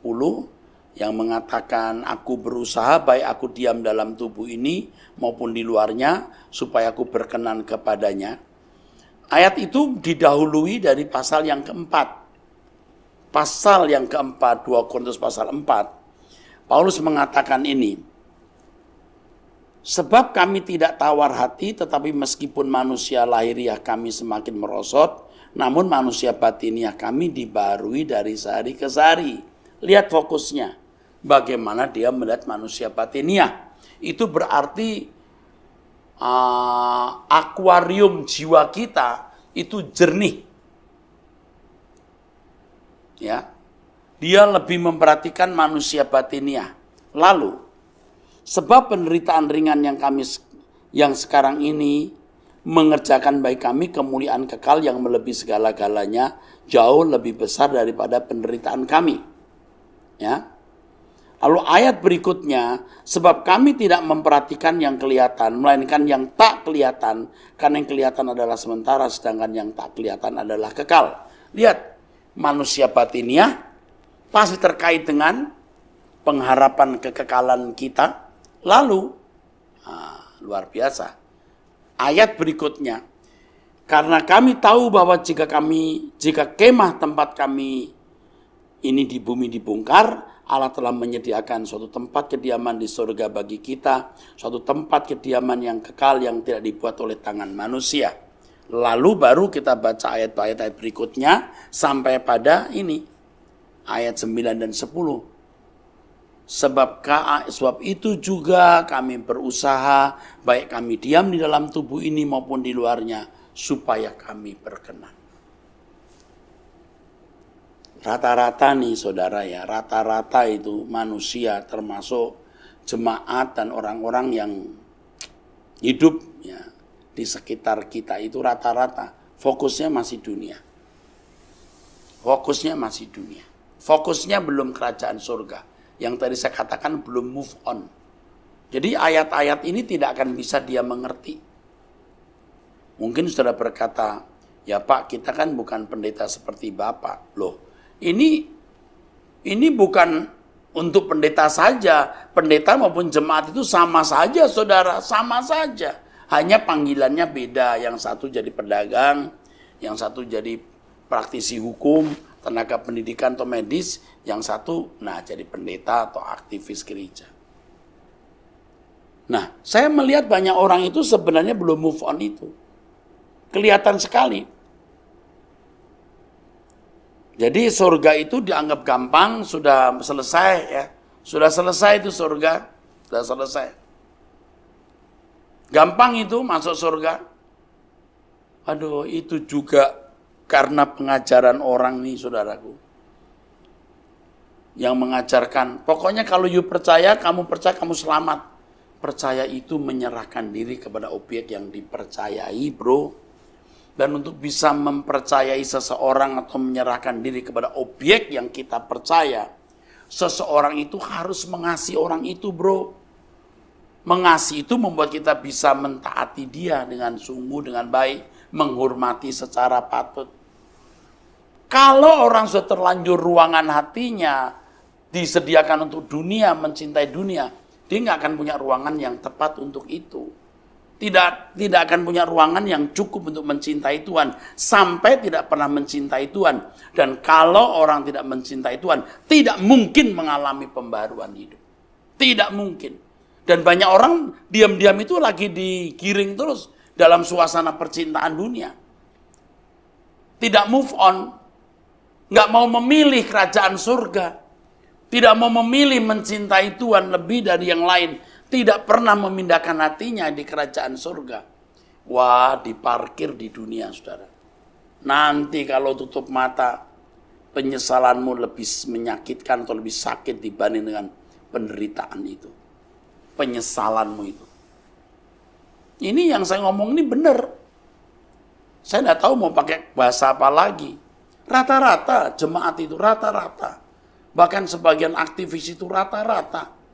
yang mengatakan, aku berusaha baik aku diam dalam tubuh ini maupun di luarnya, supaya aku berkenan kepadanya. Ayat itu didahului dari pasal yang keempat. Pasal yang keempat, 2 Korintus pasal 4, Paulus mengatakan ini, sebab kami tidak tawar hati, tetapi meskipun manusia lahiriah kami semakin merosot, namun manusia batiniah kami dibarui dari sehari ke sehari. Lihat fokusnya. Bagaimana dia melihat manusia batiniah. Itu berarti akuarium jiwa kita itu jernih. Ya. Dia lebih memperhatikan manusia batiniah. Lalu, sebab penderitaan ringan yang sekarang ini mengerjakan bagi kami kemuliaan kekal yang melebihi segala-galanya, jauh lebih besar daripada penderitaan kami. Ya. Lalu ayat berikutnya, sebab kami tidak memperhatikan yang kelihatan, melainkan yang tak kelihatan, karena yang kelihatan adalah sementara, sedangkan yang tak kelihatan adalah kekal. Lihat, manusia batiniah pasti terkait dengan pengharapan kekekalan kita. Lalu, luar biasa. Ayat berikutnya, karena kami tahu bahwa jika kemah tempat kami ini di bumi dibongkar, Allah telah menyediakan suatu tempat kediaman di surga bagi kita, suatu tempat kediaman yang kekal yang tidak dibuat oleh tangan manusia. Lalu baru kita baca ayat-ayat berikutnya sampai pada ini, ayat 9 dan 10. Sebab itu juga kami berusaha, baik kami diam di dalam tubuh ini maupun di luarnya, supaya kami berkenan. Rata-rata nih saudara ya, rata-rata itu manusia termasuk jemaat dan orang-orang yang hidup ya di sekitar kita itu rata-rata fokusnya masih dunia. Fokusnya masih dunia. Fokusnya belum kerajaan surga. Yang tadi saya katakan belum move on. Jadi ayat-ayat ini tidak akan bisa dia mengerti. Mungkin saudara berkata, ya Pak, kita kan bukan pendeta seperti Bapak. Loh, ini bukan untuk pendeta saja. Pendeta maupun jemaat itu sama saja, saudara. Sama saja. Hanya panggilannya beda. Yang satu jadi pedagang, yang satu jadi praktisi hukum, tenaga pendidikan atau medis. Yang satu, jadi pendeta atau aktivis gereja. Nah, saya melihat banyak orang itu sebenarnya belum move on itu. Kelihatan sekali. Jadi surga itu dianggap gampang, sudah selesai ya. Sudah selesai itu surga, sudah selesai. Gampang itu masuk surga. Aduh, itu juga karena pengajaran orang nih saudaraku. Yang mengajarkan, pokoknya kalau you percaya, kamu selamat. Percaya itu menyerahkan diri kepada objek yang dipercayai, bro. Dan untuk bisa mempercayai seseorang atau menyerahkan diri kepada objek yang kita percaya, seseorang itu harus mengasihi orang itu, bro. Mengasihi itu membuat kita bisa mentaati dia dengan sungguh, dengan baik, menghormati secara patut. Kalau orang sudah terlanjur ruangan hatinya disediakan untuk dunia, mencintai dunia, dia nggak akan punya ruangan yang tepat untuk itu. Tidak akan punya ruangan yang cukup untuk mencintai Tuhan. Sampai tidak pernah mencintai Tuhan. Dan kalau orang tidak mencintai Tuhan, tidak mungkin mengalami pembaruan hidup. Tidak mungkin. Dan banyak orang diam-diam itu lagi digiring terus dalam suasana percintaan dunia. Tidak move on. Nggak mau memilih kerajaan surga. Tidak mau memilih mencintai Tuhan lebih dari yang lain. Tidak pernah memindahkan hatinya di kerajaan surga. Wah, diparkir di dunia, saudara. Nanti kalau tutup mata, penyesalanmu lebih menyakitkan atau lebih sakit dibanding dengan penderitaan itu. Penyesalanmu itu. Ini yang saya ngomong ini benar. Saya tidak tahu mau pakai bahasa apa lagi. Rata-rata jemaat itu, rata-rata. Bahkan sebagian aktivis itu rata-rata.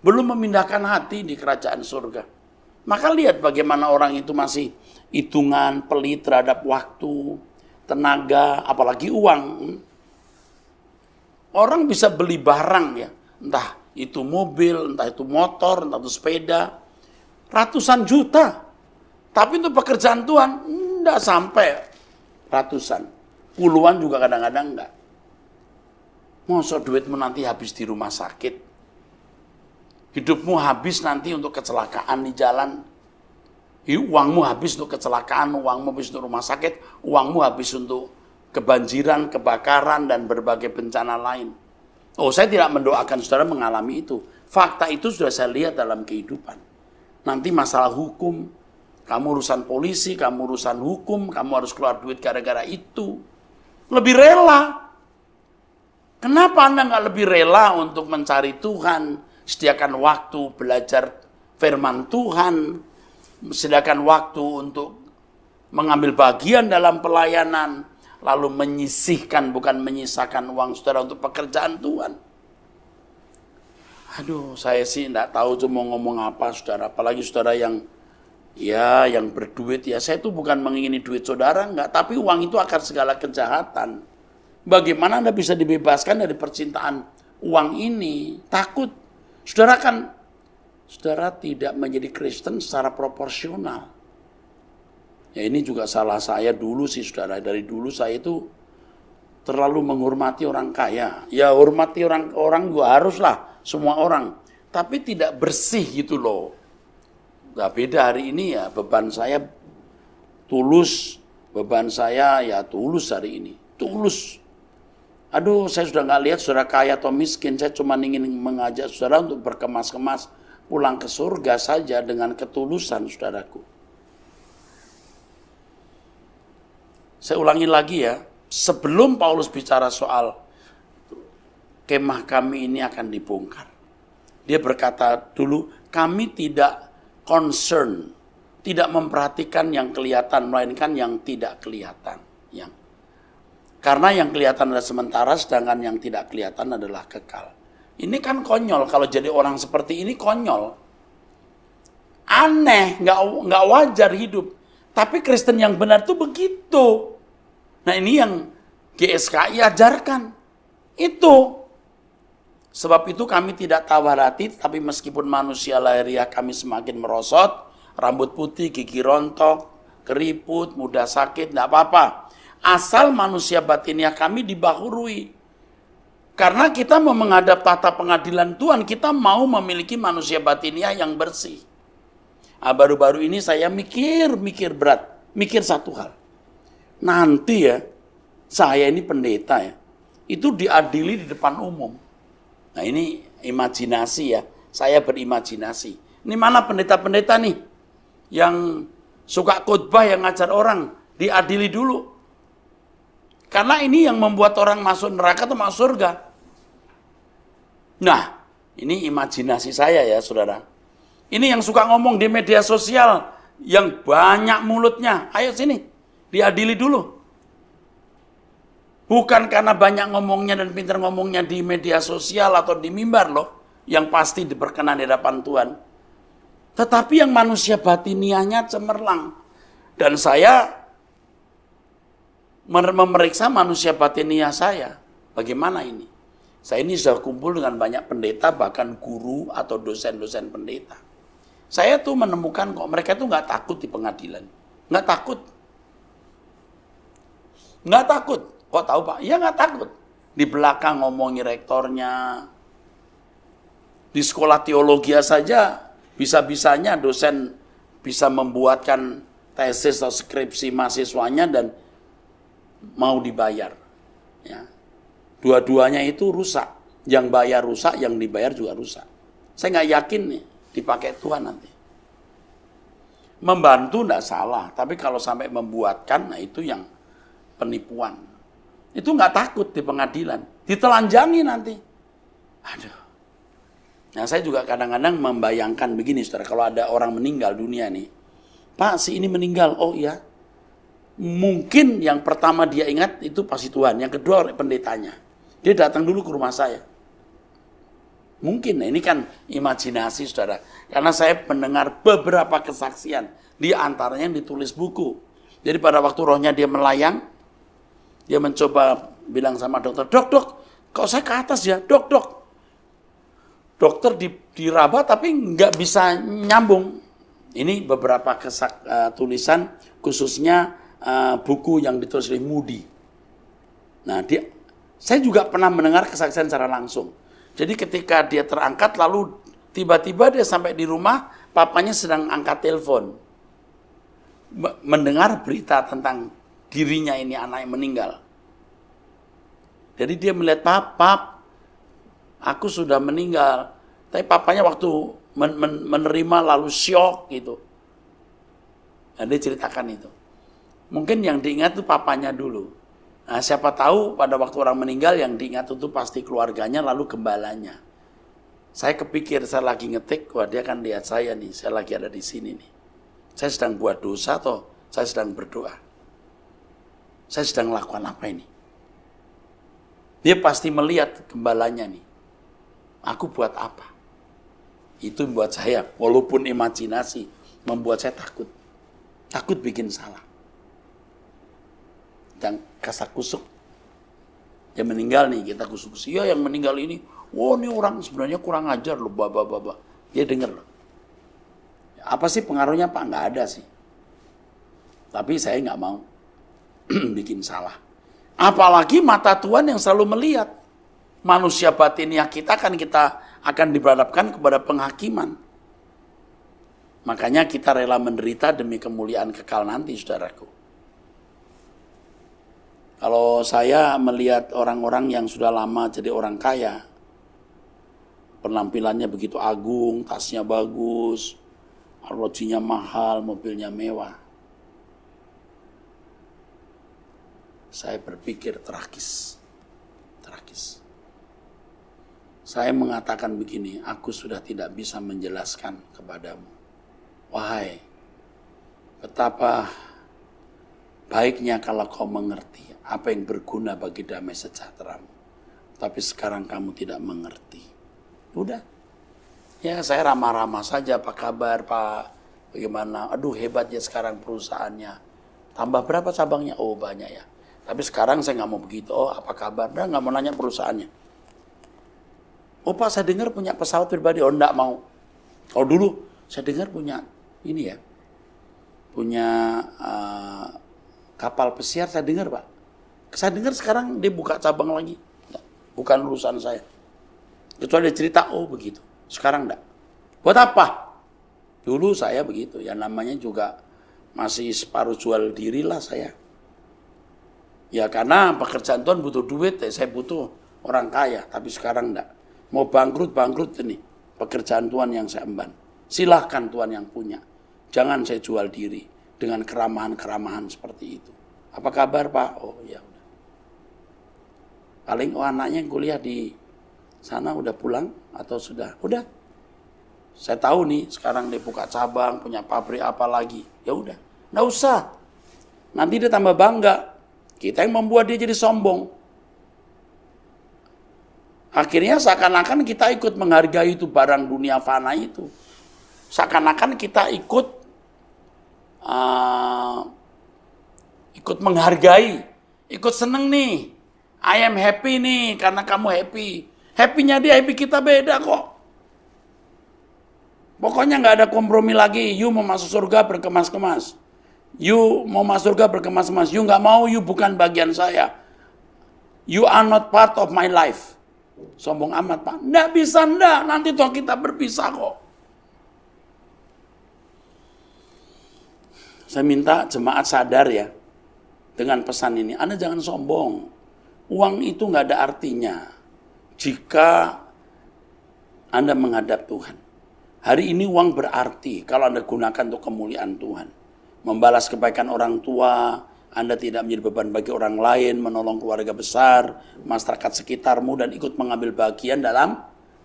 Belum memindahkan hati di kerajaan surga. Maka lihat bagaimana orang itu masih hitungan, pelit terhadap waktu, tenaga, apalagi uang. Orang bisa beli barang ya, entah itu mobil, entah itu motor, entah itu sepeda, ratusan juta. Tapi untuk pekerjaan Tuhan, enggak sampai ratusan. Puluhan juga kadang-kadang enggak. Masa duitmu nanti habis di rumah sakit? Hidupmu habis nanti untuk kecelakaan di jalan. Uangmu habis untuk kecelakaan, uangmu habis untuk rumah sakit, uangmu habis untuk kebanjiran, kebakaran, dan berbagai bencana lain. Oh, saya tidak mendoakan saudara mengalami itu. Fakta itu sudah saya lihat dalam kehidupan. Nanti masalah hukum, kamu urusan polisi, kamu urusan hukum, kamu harus keluar duit gara-gara itu. Lebih rela. Kenapa Anda nggak lebih rela untuk mencari Tuhan, sediakan waktu belajar firman Tuhan, sediakan waktu untuk mengambil bagian dalam pelayanan, lalu menyisihkan, bukan menyisakan uang saudara untuk pekerjaan Tuhan. Aduh, saya sih enggak tahu tuh mau ngomong apa saudara, apalagi saudara yang berduit ya. Saya tuh bukan mengingini duit saudara, enggak, tapi uang itu akar segala kejahatan. Bagaimana Anda bisa dibebaskan dari percintaan uang ini? Takut. Saudara tidak menjadi Kristen secara proporsional. Ya ini juga salah saya dulu sih saudara. Dari dulu saya itu terlalu menghormati orang kaya. Ya hormati orang juga haruslah, semua orang. Tapi tidak bersih gitu loh. Nah, beda hari ini ya, beban saya tulus. Beban saya ya tulus hari ini. Tulus. Aduh, saya sudah nggak lihat saudara kaya atau miskin. Saya cuma ingin mengajak saudara untuk berkemas-kemas pulang ke surga saja dengan ketulusan saudaraku. Saya ulangi lagi ya, sebelum Paulus bicara soal kemah kami ini akan dibongkar. Dia berkata dulu, kami tidak concern, tidak memperhatikan yang kelihatan, melainkan yang tidak kelihatan. Karena yang kelihatan adalah sementara, sedangkan yang tidak kelihatan adalah kekal. Ini kan konyol, kalau jadi orang seperti ini konyol. Aneh, nggak wajar hidup. Tapi Kristen yang benar itu begitu. Nah ini yang GSKI ajarkan. Itu. Sebab itu kami tidak tawar hati, tapi meskipun manusia lahiriah kami semakin merosot, rambut putih, gigi rontok, keriput, mudah sakit, tidak apa-apa. Asal manusia batiniah kami dibahurui. Karena kita mau menghadap tata pengadilan Tuhan, kita mau memiliki manusia batiniah yang bersih. Baru-baru ini saya mikir berat. Mikir satu hal. Nanti ya, saya ini pendeta ya, itu diadili di depan umum. Nah ini imajinasi ya, saya berimajinasi. Ini mana pendeta-pendeta nih, yang suka khotbah, yang ngajar orang, diadili dulu. Karena ini yang membuat orang masuk neraka atau masuk surga. Nah, ini imajinasi saya ya saudara. Ini yang suka ngomong di media sosial, yang banyak mulutnya. Ayo sini, diadili dulu. Bukan karena banyak ngomongnya dan pintar ngomongnya di media sosial atau di mimbar loh, yang pasti diperkenan di hadapan Tuhan. Tetapi yang manusia batiniahnya cemerlang. Dan saya memeriksa manusia batiniah saya. Bagaimana ini? Saya ini sudah kumpul dengan banyak pendeta, bahkan guru atau dosen-dosen pendeta. Saya tuh menemukan kok mereka tuh nggak takut di pengadilan. Nggak takut. Nggak takut. Kok tahu Pak? Ya nggak takut. Di belakang ngomongi rektornya. Di sekolah teologi saja, bisa-bisanya dosen bisa membuatkan tesis atau skripsi mahasiswanya dan mau dibayar. Ya. Dua-duanya itu rusak. Yang bayar rusak, yang dibayar juga rusak. Saya nggak yakin nih dipakai Tuhan nanti. Membantu nggak salah, tapi kalau sampai membuatkan, nah itu yang penipuan. Itu nggak takut di pengadilan, ditelanjangi nanti. Aduh. Nah saya juga kadang-kadang membayangkan begini, saudara, kalau ada orang meninggal dunia nih, Pak si ini meninggal, oh iya. Mungkin yang pertama dia ingat itu pasti Tuhan, yang kedua pendetanya. Dia datang dulu ke rumah saya. Mungkin, nah ini kan imajinasi saudara. Karena saya mendengar beberapa kesaksian, di antaranya yang ditulis buku. Jadi pada waktu rohnya dia melayang, dia mencoba bilang sama dokter, dok, kok saya ke atas ya, dok. Dokter diraba tapi nggak bisa nyambung. Ini beberapa tulisan khususnya buku yang ditulis oleh Moody. Nah, saya juga pernah mendengar kesaksian secara langsung. Jadi ketika dia terangkat, lalu tiba-tiba dia sampai di rumah, papanya sedang angkat telepon. Mendengar berita tentang dirinya ini, anak yang meninggal. Jadi dia melihat, pap, Aku sudah meninggal. Tapi papanya waktu menerima lalu syok gitu. Nah, dia ceritakan itu. Mungkin yang diingat itu papanya dulu. Nah, siapa tahu pada waktu orang meninggal yang diingat itu pasti keluarganya lalu gembalanya. Saya kepikir saya lagi ngetik, wah dia kan lihat saya nih, saya lagi ada di sini nih. Saya sedang buat dosa atau saya sedang berdoa. Saya sedang melakukan apa ini? Dia pasti melihat gembalanya nih. Aku buat apa? Itu membuat saya, walaupun imajinasi, membuat saya takut. Takut bikin salah. Dan kasak kusuk. Yang meninggal nih, kita kusuk-kusuk. Ya yang meninggal ini, wah ini orang sebenarnya kurang ajar loh, baba. Dia dengar loh. Apa sih pengaruhnya Pak? Nggak ada sih. Tapi saya nggak mau bikin salah. Apalagi mata Tuhan yang selalu melihat. Manusia batiniah kita akan diberhadapkan kepada penghakiman. Makanya kita rela menderita demi kemuliaan kekal nanti, saudaraku. Kalau saya melihat orang-orang yang sudah lama jadi orang kaya, penampilannya begitu agung, tasnya bagus, arlojinya mahal, mobilnya mewah. Saya berpikir tragis. Saya mengatakan begini, aku sudah tidak bisa menjelaskan kepadamu. Wahai, betapa baiknya kalau kau mengerti apa yang berguna bagi damai sejahteramu. Tapi sekarang kamu tidak mengerti. Udah. Ya saya ramah-ramah saja, apa kabar Pak? Bagaimana? Aduh hebat ya sekarang perusahaannya. Tambah berapa cabangnya? Oh banyak ya. Tapi sekarang saya nggak mau begitu. Oh apa kabar? Nah nggak mau nanya perusahaannya. Oh Pak saya dengar punya pesawat pribadi. Oh enggak mau. Oh dulu saya dengar punya ini ya. Punya kapal pesiar saya dengar Pak. Saya dengar sekarang dia buka cabang lagi. Bukan urusan saya. Kecuali dia cerita, oh begitu. Sekarang enggak. Buat apa? Dulu saya begitu. Ya namanya juga masih separuh jual diri lah saya. Ya karena pekerjaan Tuhan butuh duit. Saya butuh orang kaya. Tapi sekarang enggak. Mau bangkrut ini. Pekerjaan Tuhan yang saya emban. Silahkan Tuhan yang punya. Jangan saya jual diri dengan keramahan-keramahan seperti itu. Apa kabar Pak? Oh ya udah. Paling anaknya yang kuliah di sana udah pulang atau sudah? Udah. Saya tahu nih sekarang dia buka cabang, punya pabrik apa lagi. Ya udah. Nggak usah. Nanti dia tambah bangga. Kita yang membuat dia jadi sombong. Akhirnya seakan-akan kita ikut menghargai itu barang dunia fana itu. Seakan-akan kita ikut menghargai, ikut seneng nih. I am happy nih karena kamu happy. Happy-nya dia, happy kita beda kok. Pokoknya nggak ada kompromi lagi. You mau masuk surga berkemas-kemas. You mau masuk surga berkemas-kemas. You nggak mau, you bukan bagian saya. You are not part of my life. Sombong amat Pak. Nggak bisa nggak. Nanti toh kita berpisah kok. Saya minta jemaat sadar ya. Dengan pesan ini. Anda jangan sombong. Uang itu nggak ada artinya. Jika Anda menghadap Tuhan. Hari ini uang berarti. Kalau Anda gunakan untuk kemuliaan Tuhan. Membalas kebaikan orang tua. Anda tidak menjadi beban bagi orang lain, menolong keluarga besar, masyarakat sekitarmu, dan ikut mengambil bagian dalam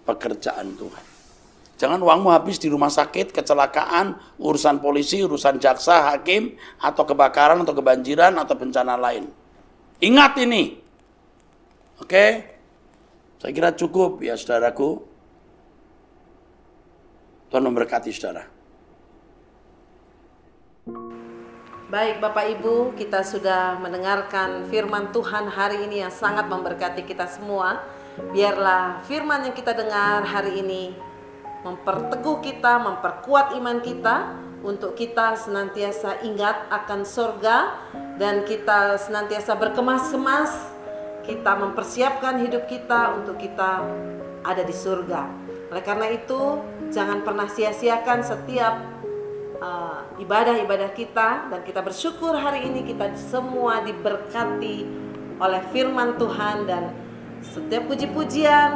pekerjaan Tuhan. Jangan uangmu habis di rumah sakit, kecelakaan, urusan polisi, urusan jaksa, hakim, atau kebakaran, atau kebanjiran, atau bencana lain. Ingat ini. Oke? Saya kira cukup ya saudaraku. Tuhan memberkati saudara. Baik Bapak Ibu, kita sudah mendengarkan firman Tuhan hari ini yang sangat memberkati kita semua. Biarlah firman yang kita dengar hari ini memperteguh kita, memperkuat iman kita, untuk kita senantiasa ingat akan surga dan kita senantiasa berkemas-kemas. Kita mempersiapkan hidup kita untuk kita ada di surga. Oleh karena itu, jangan pernah sia-siakan setiap ibadah-ibadah kita, dan kita bersyukur hari ini kita semua diberkati oleh firman Tuhan, dan setiap puji-pujian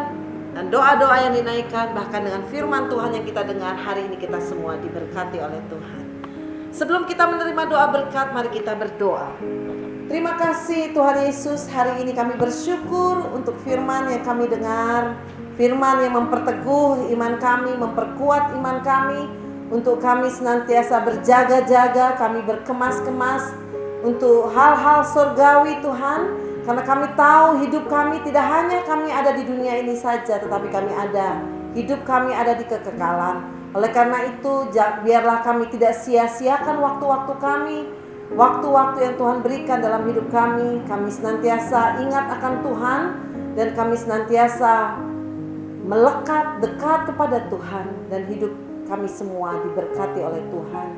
Dan doa-doa yang dinaikkan, bahkan dengan firman Tuhan yang kita dengar hari ini, kita semua diberkati oleh Tuhan. Sebelum kita menerima doa berkat, mari kita berdoa. Terima kasih Tuhan Yesus, hari ini kami bersyukur untuk firman yang kami dengar. Firman yang memperteguh iman kami, memperkuat iman kami, untuk kami senantiasa berjaga-jaga, kami berkemas-kemas untuk hal-hal surgawi Tuhan. Karena kami tahu hidup kami tidak hanya kami ada di dunia ini saja, tetapi hidup kami ada di kekekalan. Oleh karena itu, biarlah kami tidak sia-siakan waktu-waktu kami, waktu-waktu yang Tuhan berikan dalam hidup kami. Kami senantiasa ingat akan Tuhan, dan kami senantiasa melekat dekat kepada Tuhan, dan hidup kami semua diberkati oleh Tuhan.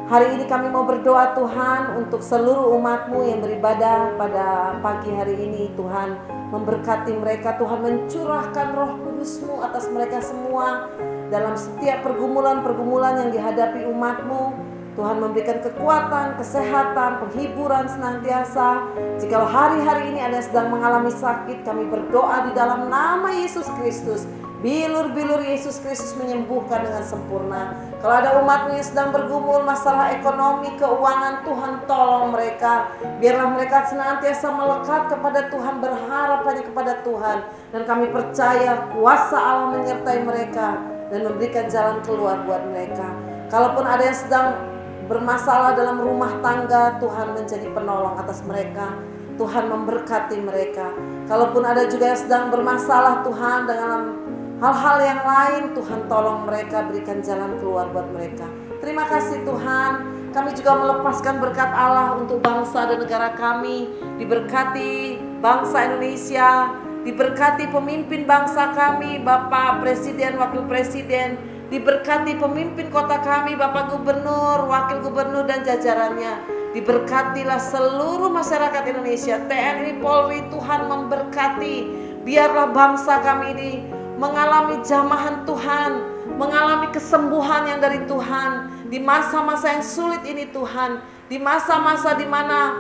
Hari ini kami mau berdoa Tuhan untuk seluruh umat-Mu yang beribadah pada pagi hari ini. Tuhan memberkati mereka, Tuhan mencurahkan Roh Kudus-Mu atas mereka semua dalam setiap pergumulan-pergumulan yang dihadapi umat-Mu. Tuhan memberikan kekuatan, kesehatan, penghiburan senantiasa. Jika hari-hari ini ada yang sedang mengalami sakit, kami berdoa di dalam nama Yesus Kristus. Bilur-bilur Yesus Kristus menyembuhkan dengan sempurna. Kalau ada umat-Mu yang sedang bergumul masalah ekonomi, keuangan, Tuhan tolong mereka. Biarlah mereka senantiasa melekat kepada Tuhan, berharap hanya kepada Tuhan. Dan kami percaya kuasa Allah menyertai mereka dan memberikan jalan keluar buat mereka. Kalaupun ada yang sedang bermasalah dalam rumah tangga, Tuhan menjadi penolong atas mereka. Tuhan memberkati mereka. Kalaupun ada juga yang sedang bermasalah Tuhan dalam hal-hal yang lain, Tuhan tolong mereka, berikan jalan keluar buat mereka. Terima kasih Tuhan. Kami juga melepaskan berkat Allah untuk bangsa dan negara kami. Diberkati bangsa Indonesia, diberkati pemimpin bangsa kami, Bapak Presiden, Wakil Presiden. Diberkati pemimpin kota kami, Bapak Gubernur, Wakil Gubernur dan jajarannya. Diberkatilah seluruh masyarakat Indonesia, TNI, Polri. Tuhan memberkati. Biarlah bangsa kami ini mengalami jamahan Tuhan, mengalami kesembuhan yang dari Tuhan. Di masa-masa yang sulit ini Tuhan, di masa-masa di mana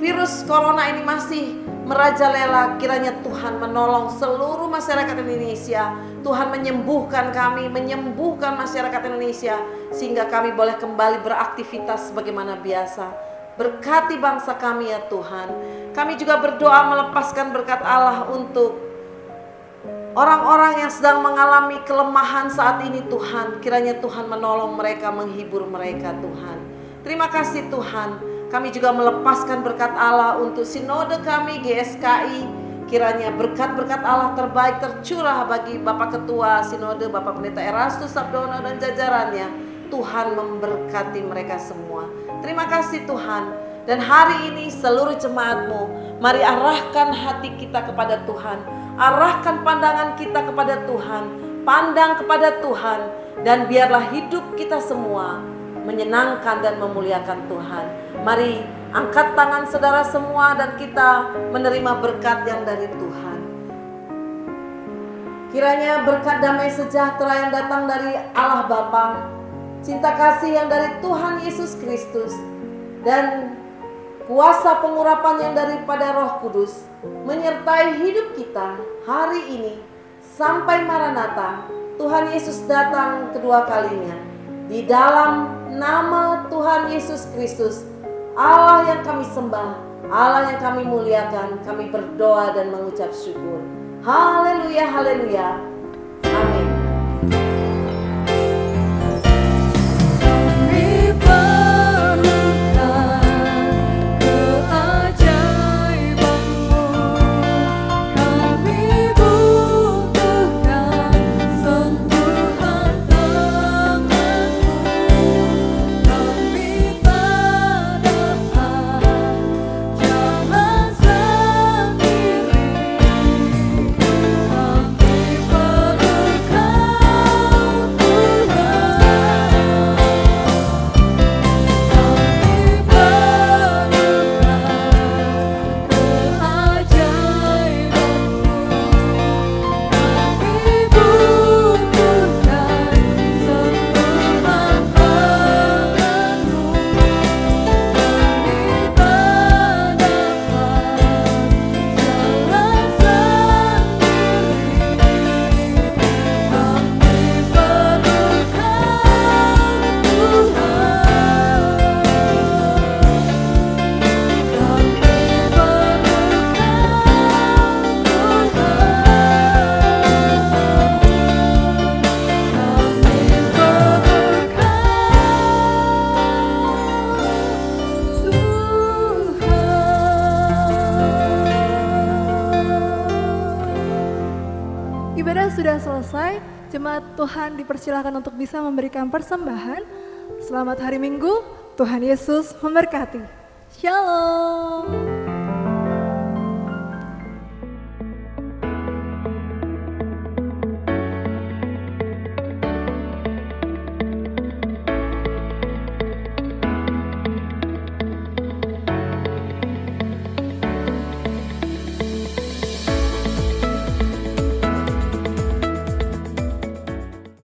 virus corona ini masih merajalela, kiranya Tuhan menolong seluruh masyarakat Indonesia. Tuhan menyembuhkan kami, menyembuhkan masyarakat Indonesia, sehingga kami boleh kembali beraktivitas sebagaimana biasa. Berkati bangsa kami ya Tuhan. Kami juga berdoa melepaskan berkat Allah untuk orang-orang yang sedang mengalami kelemahan saat ini Tuhan. Kiranya Tuhan menolong mereka, menghibur mereka Tuhan. Terima kasih Tuhan. Kami juga melepaskan berkat Allah untuk sinode kami GSKI. Kiranya berkat-berkat Allah terbaik tercurah bagi Bapak Ketua Sinode, Bapak Pendeta Erastus Sabdono dan jajarannya. Tuhan memberkati mereka semua. Terima kasih Tuhan. Dan hari ini seluruh jemaat-Mu, mari arahkan hati kita kepada Tuhan. Arahkan pandangan kita kepada Tuhan. Pandang kepada Tuhan. Dan biarlah hidup kita semua menyenangkan dan memuliakan Tuhan. Mari angkat tangan saudara semua dan kita menerima berkat yang dari Tuhan. Kiranya berkat damai sejahtera yang datang dari Allah Bapa, cinta kasih yang dari Tuhan Yesus Kristus, dan kuasa pengurapan yang daripada Roh Kudus menyertai hidup kita hari ini sampai Maranatha. Tuhan Yesus datang kedua kalinya. Di dalam nama Tuhan Yesus Kristus, Allah yang kami sembah, Allah yang kami muliakan, kami berdoa dan mengucap syukur. Haleluya, haleluya. Amin. Jangan sendiri, kami jemaat Tuhan dipersilakan untuk bisa memberikan persembahan. Selamat hari Minggu, Tuhan Yesus memberkati. Shalom.